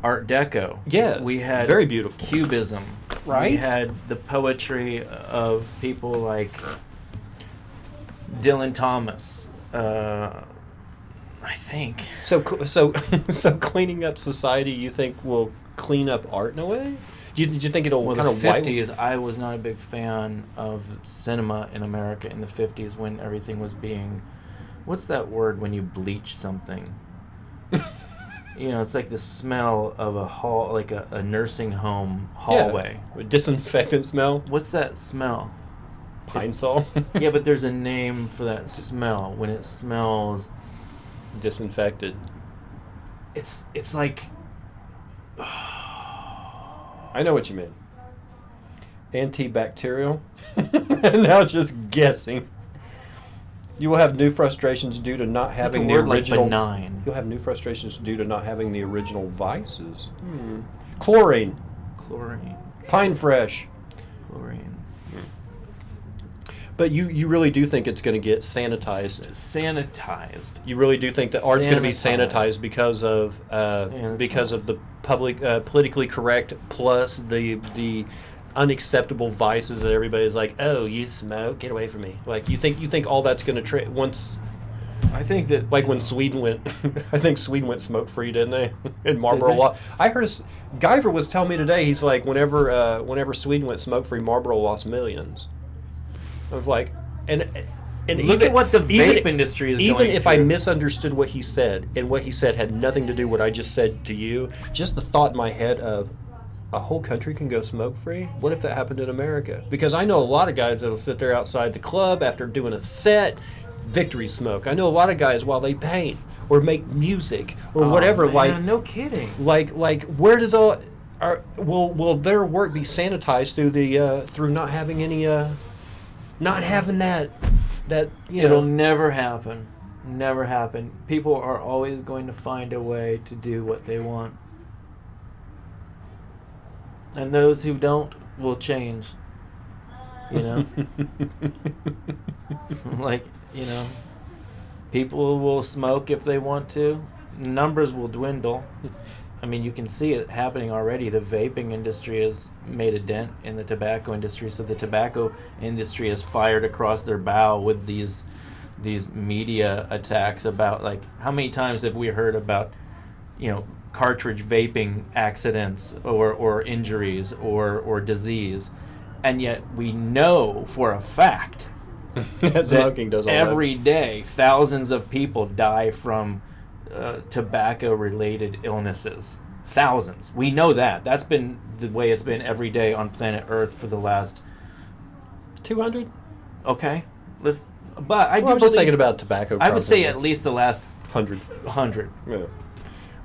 Art Deco. Yes, we had very beautiful Cubism. Right. We had the poetry of people like Dylan Thomas. I think. So cleaning up society, you think will clean up art in a way? Did you think it'll kind of the 50s? I was not a big fan of cinema in America in the 50s when everything was being. What's that word when you bleach something? It's like the smell of a hall, like a nursing home hallway. Yeah. Disinfectant smell. What's that smell? Pine Sol. Yeah, but there's a name for that smell when it smells disinfected. It's like. I know what you mean. Antibacterial. Now it's just guessing. You will have new frustrations due to not having the original. Like benign. You'll have new frustrations due to not having the original vices. Chlorine. Pine fresh. Chlorine. But you really do think it's going to get sanitized? Sanitized. You really do think that art's going to be sanitized because of the public politically correct plus the unacceptable vices that everybody's like, oh, you smoke, get away from me. Like you think all that's going to once. I think that like when Sweden went, I think Sweden went smoke free, didn't they? In Marlboro law. I heard Guyver was telling me today. He's like, whenever Sweden went smoke free, Marlboro lost millions. I was like, and look at what the vape industry is even going if through. I misunderstood what he said, and what he said had nothing to do with what I just said to you, just the thought in my head of a whole country can go smoke free. What if that happened in America? Because I know a lot of guys that'll sit there outside the club after doing a set, victory smoke. I know a lot of guys while they paint or make music or whatever. Man, like no kidding. Like where does will their work be sanitized through not having any not having that It'll never happen. Never happen. People are always going to find a way to do what they want. And those who don't will change. You know? Like, you know, people will smoke if they want to. Numbers will dwindle. I mean, you can see it happening already. The vaping industry has made a dent in the tobacco industry, so the tobacco industry has fired across their bow with these media attacks about, like, how many times have we heard about, you know, cartridge vaping accidents or injuries or disease, and yet we know for a fact that smoking does all every day thousands of people die from tobacco-related illnesses. Thousands. We know that. That's been the way it's been every day on planet Earth for the last 200. Okay, but I do I'm just believe, thinking about tobacco. I would say at least the last 100. Yeah.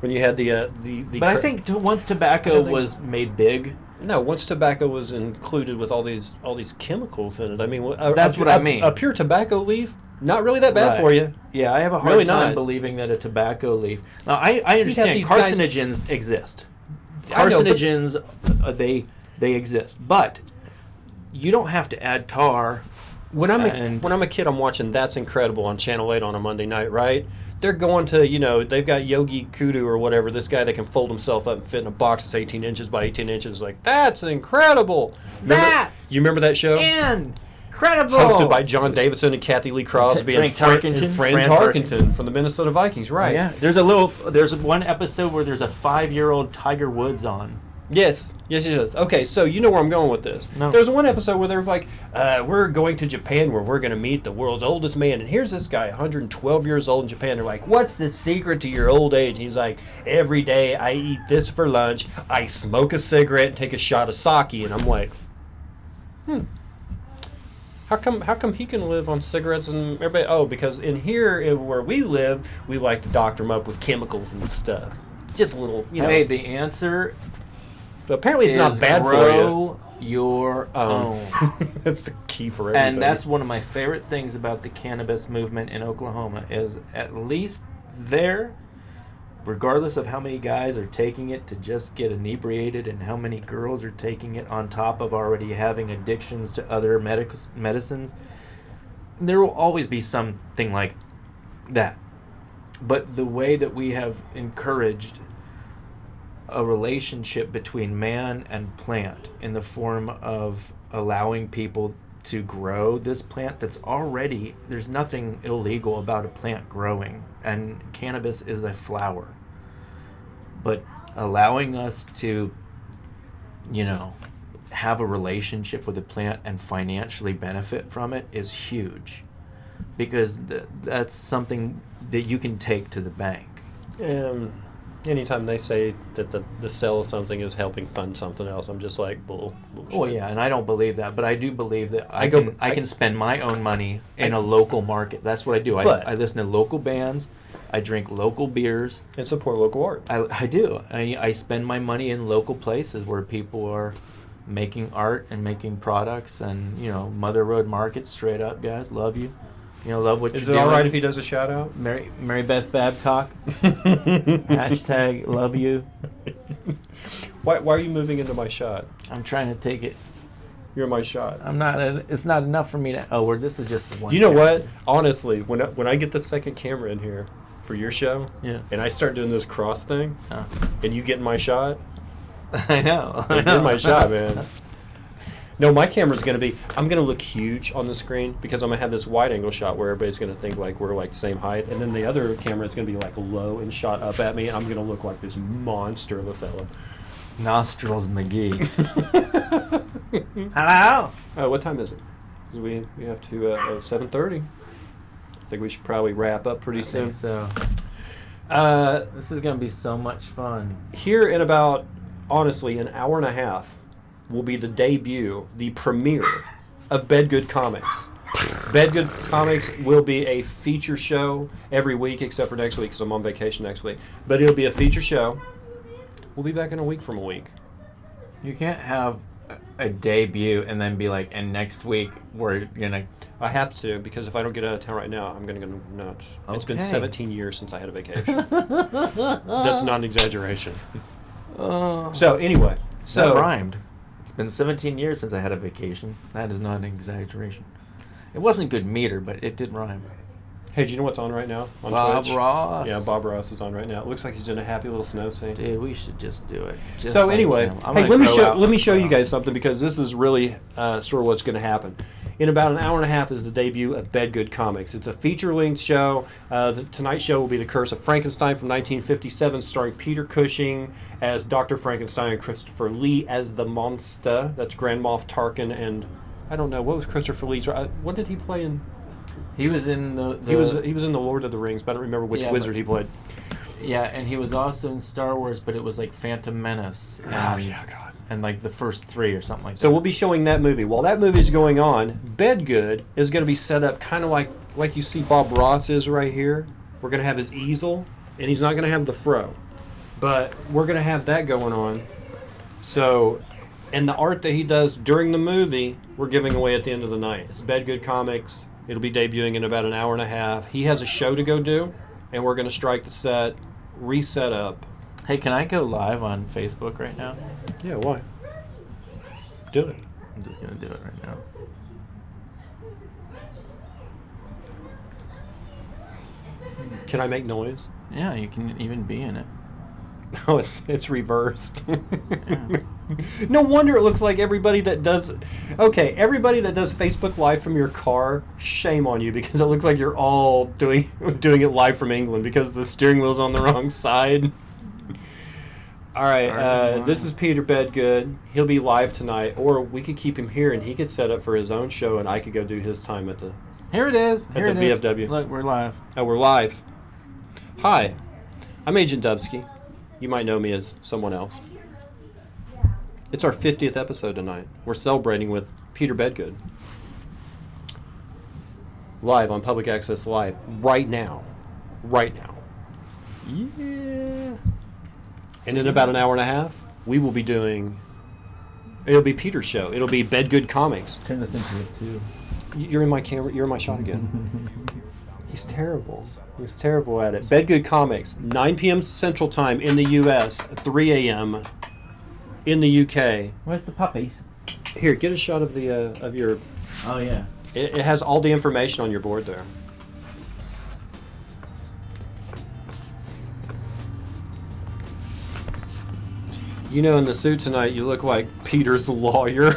When you had the But I think once tobacco was made big. No, once tobacco was included with all these chemicals in it. I mean, that's what I mean. A pure tobacco leaf, not really that bad for you. Yeah, I have a hard Really time not. believing that a tobacco leaf. Now, I understand these guys- carcinogens exist. I know, but- Carcinogens, they exist, but you don't have to add tar. When I'm a kid, I'm watching That's Incredible on Channel 8 on a Monday night, right? They're going to, you know, they've got Yogi Kudu or whatever, this guy that can fold himself up and fit in a box that's 18 inches by 18 inches. Like, that's incredible. You remember that show? Incredible. Hosted by John Davison and Kathy Lee Crosby Frank Tarkenton. and Fran Tarkenton from the Minnesota Vikings, right? Yeah, there's one episode where there's a 5-year-old Tiger Woods on. Yes. Okay, so you know where I'm going with this. No. There's one episode where they're like, we're going to Japan where we're going to meet the world's oldest man. And here's this guy, 112 years old in Japan. They're like, what's the secret to your old age? And he's like, every day I eat this for lunch. I smoke a cigarette and take a shot of sake. And I'm like, How come he can live on cigarettes and everybody? Oh, because in here where we live, we like to doctor him up with chemicals and stuff. Just a little, you know. Hey, the answer But apparently it's not bad for you. grow your own. That's the key for everything. And that's one of my favorite things about the cannabis movement in Oklahoma is at least there, regardless of how many guys are taking it to just get inebriated and how many girls are taking it on top of already having addictions to other medicines, there will always be something like that. But the way that we have encouraged a relationship between man and plant in the form of allowing people to grow this plant that's already, there's nothing illegal about a plant growing, and cannabis is a flower. But allowing us to, you know, have a relationship with a plant and financially benefit from it is huge, because that's something that you can take to the bank. Anytime they say that the sale of something is helping fund something else, I'm just like, bullshit. Oh yeah, and I don't believe that, but I do believe that I I can spend my own money in a local market. That's what I do. I listen to local bands, I drink local beers, And support local art. I do. I spend my money in local places where people are making art and making products, and, you know, Mother Road Market, straight up, guys, love you. You know, love what you're Is doing. it all right if he does a shout out? Mary Beth Babcock. Hashtag love you. Why are you moving into my shot? I'm trying to take it. You're my shot. I'm not. It's not enough for me to. Oh, this is just one. You know camera. what? Honestly, when I get the second camera in here for your show, Yeah. and I start doing this cross thing, Oh. and you get in my shot, I know. you're in my shot, man. No, my camera's going to be, I'm going to look huge on the screen because I'm going to have this wide angle shot where everybody's going to think like we're like the same height. And then the other camera is going to be like low and shot up at me. And I'm going to look like this monster of a fella. Nostrils McGee. Hello. What time is it? 'Cause we have to, 7:30. I think we should probably wrap up pretty I soon. think so. This is going to be so much fun. Here in about, honestly, an hour and a half will be the debut, the premiere of Bedgood Comics. Bedgood Comics will be a feature show every week except for next week because I'm on vacation next week. But it'll be a feature show. We'll be back in a week from a week. You can't have a debut and then be like, and next week we're gonna I have to, because if I don't get out of town right now, I'm going to go nuts. It's been Okay. 17 years since I had a vacation. That's not an exaggeration. Oh, So anyway, that rhymed. It's been 17 years since I had a vacation. That is not an exaggeration. It wasn't good meter, but it did rhyme. Hey, do you know what's on right now on Bob Twitch? Ross. Yeah, Bob Ross is on right now. It looks like he's doing a happy little snow scene. Dude, we should just do it. Just So like anyway, him. I'm hey, gonna let me show you out- guys something, because this is really sort of what's going to happen. In about an hour and a half is the debut of Bedgood Comics. It's a feature-length show. Tonight's show will be The Curse of Frankenstein from 1957, starring Peter Cushing as Dr. Frankenstein and Christopher Lee as the monster. That's Grand Moff Tarkin, and I don't know, what was Christopher Lee's? What did he play in? He was in the He was in the Lord of the Rings, but I don't remember which Yeah, wizard but- he played. Yeah, and he was also in Star Wars, but it was like Phantom Menace. And, God. And like the first 3 or something like that. So we'll be showing that movie. While that movie's going on, Bedgood is going to be set up kind of like you see Bob Ross is right here. We're going to have his easel, and he's not going to have the fro. But we're going to have that going on. So, and the art that he does during the movie, we're giving away at the end of the night. It's Bedgood Comics. It'll be debuting in about an hour and a half. He has a show to go do, and we're going to strike the set, reset up. Hey, can I go live on Facebook right now? Yeah, why? Do it. I'm just gonna do it right now. Can I make noise? Yeah, you can even be in it. No, it's reversed. Yeah. No wonder it looks like everybody that does. Okay, everybody that does Facebook Live from your car, shame on you, because it looks like you're all doing it live from England because the steering wheel's on the wrong side. All right, this is Peter Bedgood. He'll be live tonight, or we could keep him here and he could set up for his own show, and I could go do his time at the. Here it is. Here the it is. VFW. Look, we're live. Oh, we're live. Hi, I'm Agent Dubsky. You might know me as someone else. It's our 50th episode tonight. We're celebrating with Peter Bedgood. Live on Public Access Live. Right now. Right now. Yeah. And in about an hour and a half, we will be doing... It'll be Peter's show. It'll be Bedgood Comics. Turn this into it too. You're in my camera. You're in my shot again. He's terrible. He's terrible at it. Bedgood Comics, 9 p.m. Central Time in the U.S., 3 a.m. in the U.K. Where's the puppies? Here, get a shot of the of your. Oh yeah. It has all the information on your board there. You know, in the suit tonight, you look like Peter's lawyer.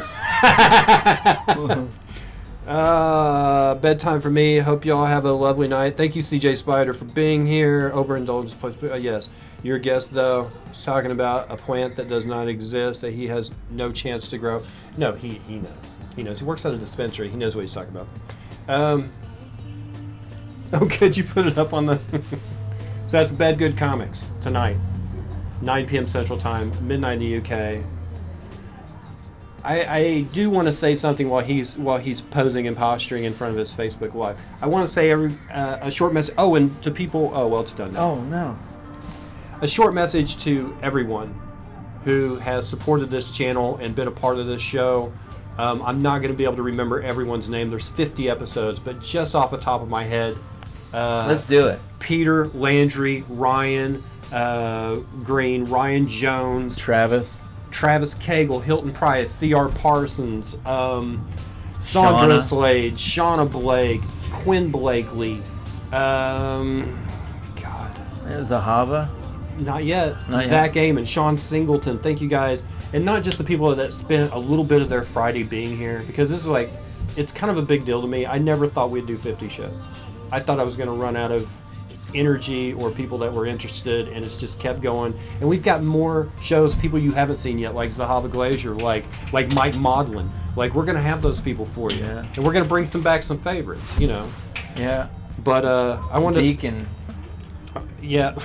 Bedtime for me. Hope you all have a lovely night. Thank you, CJ Spider, for being here. Overindulgence, please. Yes, your guest, though, is talking about a plant that does not exist, that he has no chance to grow. No, he knows. He knows. He works at a dispensary. He knows what he's talking about. Oh, could you put it up on the... So that's Bedgood Comics tonight. 9 p.m. Central Time, midnight in the UK. I do want to say something while he's posing and posturing in front of his Facebook Live. I want to say a short message. Oh, and to people. Oh, well, it's done now. Oh no. A short message to everyone who has supported this channel and been a part of this show. I'm not going to be able to remember everyone's name. There's 50 episodes, but just off the top of my head, Let's do it. Peter, Landry, Ryan Green, Ryan Jones, Travis Cagle, Hilton Price, C.R. Parsons, Sandra Shauna. Slade, Shauna Blake, Quinn Blakely, God, Zahava. not yet, Not yet. Zach Amon, Sean Singleton, thank you guys. And not just the people that spent a little bit of their Friday being here, because this is like, it's kind of a big deal to me. I never thought we'd do 50 shows. I thought I was going to run out of energy or people that were interested, and it's just kept going. And we've got more shows, people you haven't seen yet, like Zahava Glazier, like Mike Maudlin. Like, we're going to have those people for you. Yeah. And we're going to bring back some favorites, you know. Yeah. But I want to... Deacon. Yeah.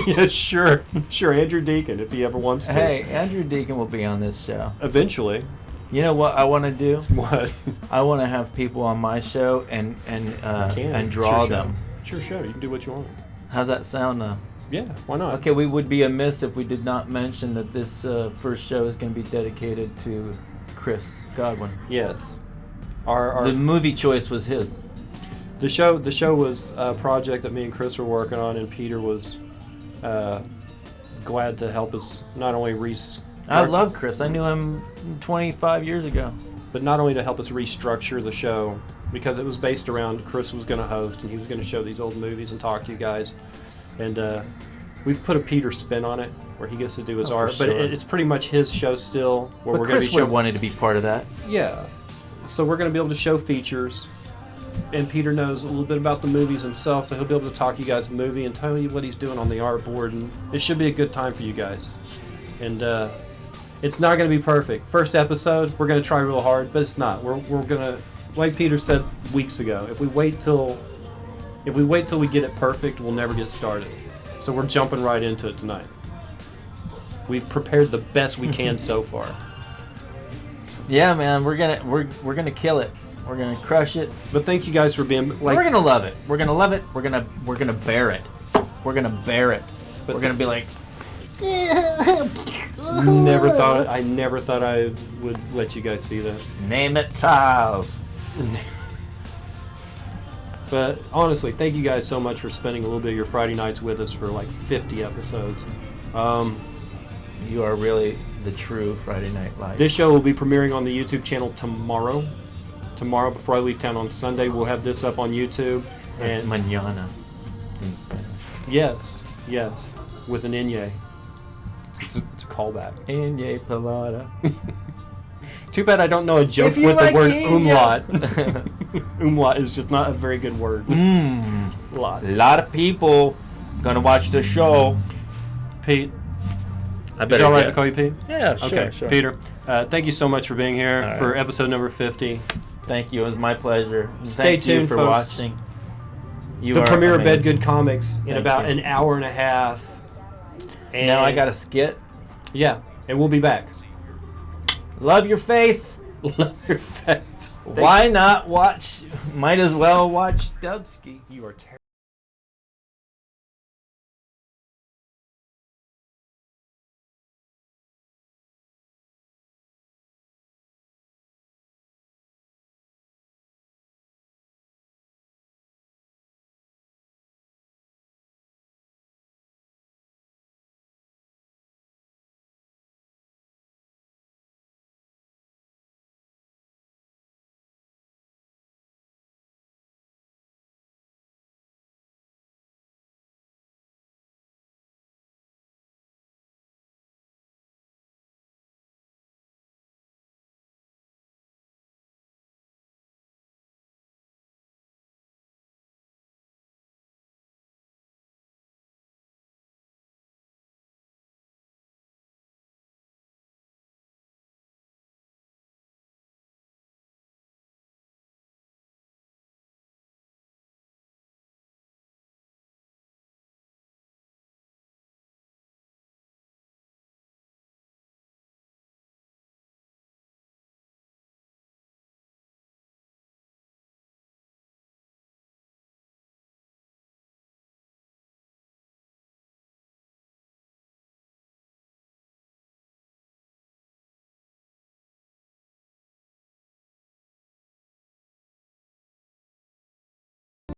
Yeah, sure. Sure, Andrew Deacon, if he ever wants to. Hey, Andrew Deacon will be on this show. Eventually. You know what I want to do? What? I want to have people on my show and draw Sure, them. Sure, you can do what you want. How's that sound now? Yeah, why not? Okay, we would be amiss if we did not mention that this first show is going to be dedicated to Chris Godwin. Yes. The movie choice was his. The show was a project that me and Chris were working on, and Peter was glad to help us not only I love Chris. I knew him 25 years ago. but not only to help us restructure the show, because it was based around Chris was going to host and he was going to show these old movies and talk to you guys, and we've put a Peter spin on it where he gets to do his art, but sure. it's pretty much his show still. Where But we're Chris going to would have wanted to be part of that. Yeah. So we're going to be able to show features, and Peter knows a little bit about the movies himself, so he'll be able to talk you guys the movie and tell you what he's doing on the artboard, and it should be a good time for you guys. And it's not going to be perfect. First episode, we're going to try real hard, but it's not. We're going to, like Peter said weeks ago, if we wait till we get it perfect, we'll never get started. So we're jumping right into it tonight. We've prepared the best we can so far. Yeah, man, we're gonna kill it. We're gonna crush it. But thank you guys for being like. We're gonna love it. We're gonna love it. We're gonna bear it. We're gonna bear it. But we're gonna be like, I never thought I would let you guys see that. name it Tav. But honestly, thank you guys so much for spending a little bit of your Friday nights with us for like 50 episodes. You are really the true Friday Night Live. This show will be premiering on the YouTube channel tomorrow. Tomorrow, before I leave town on Sunday, we'll have this up on YouTube. It's And mañana in Spanish. yes, with an inye. It's a callback. Inye palada. Too bad I don't know a joke If you with like the word inye. umlaut. Umlaut is just not a very good word. A Lot. lot of people gonna watch the show. Pete, I is it all right to call you Pete? Yeah, sure, Okay, sure. Peter, thank you so much for being here All right. for episode number 50. Thank you. It was my pleasure. Stay Thank you tuned, for folks. watching. You The are premiere of amazing. Bedgood Comics in Thank about you. an hour and a half. And Now I got a skit. Yeah, and we'll be back. Love your face. Love your face. Why not watch? Might as well watch Dubsky. You are terrible.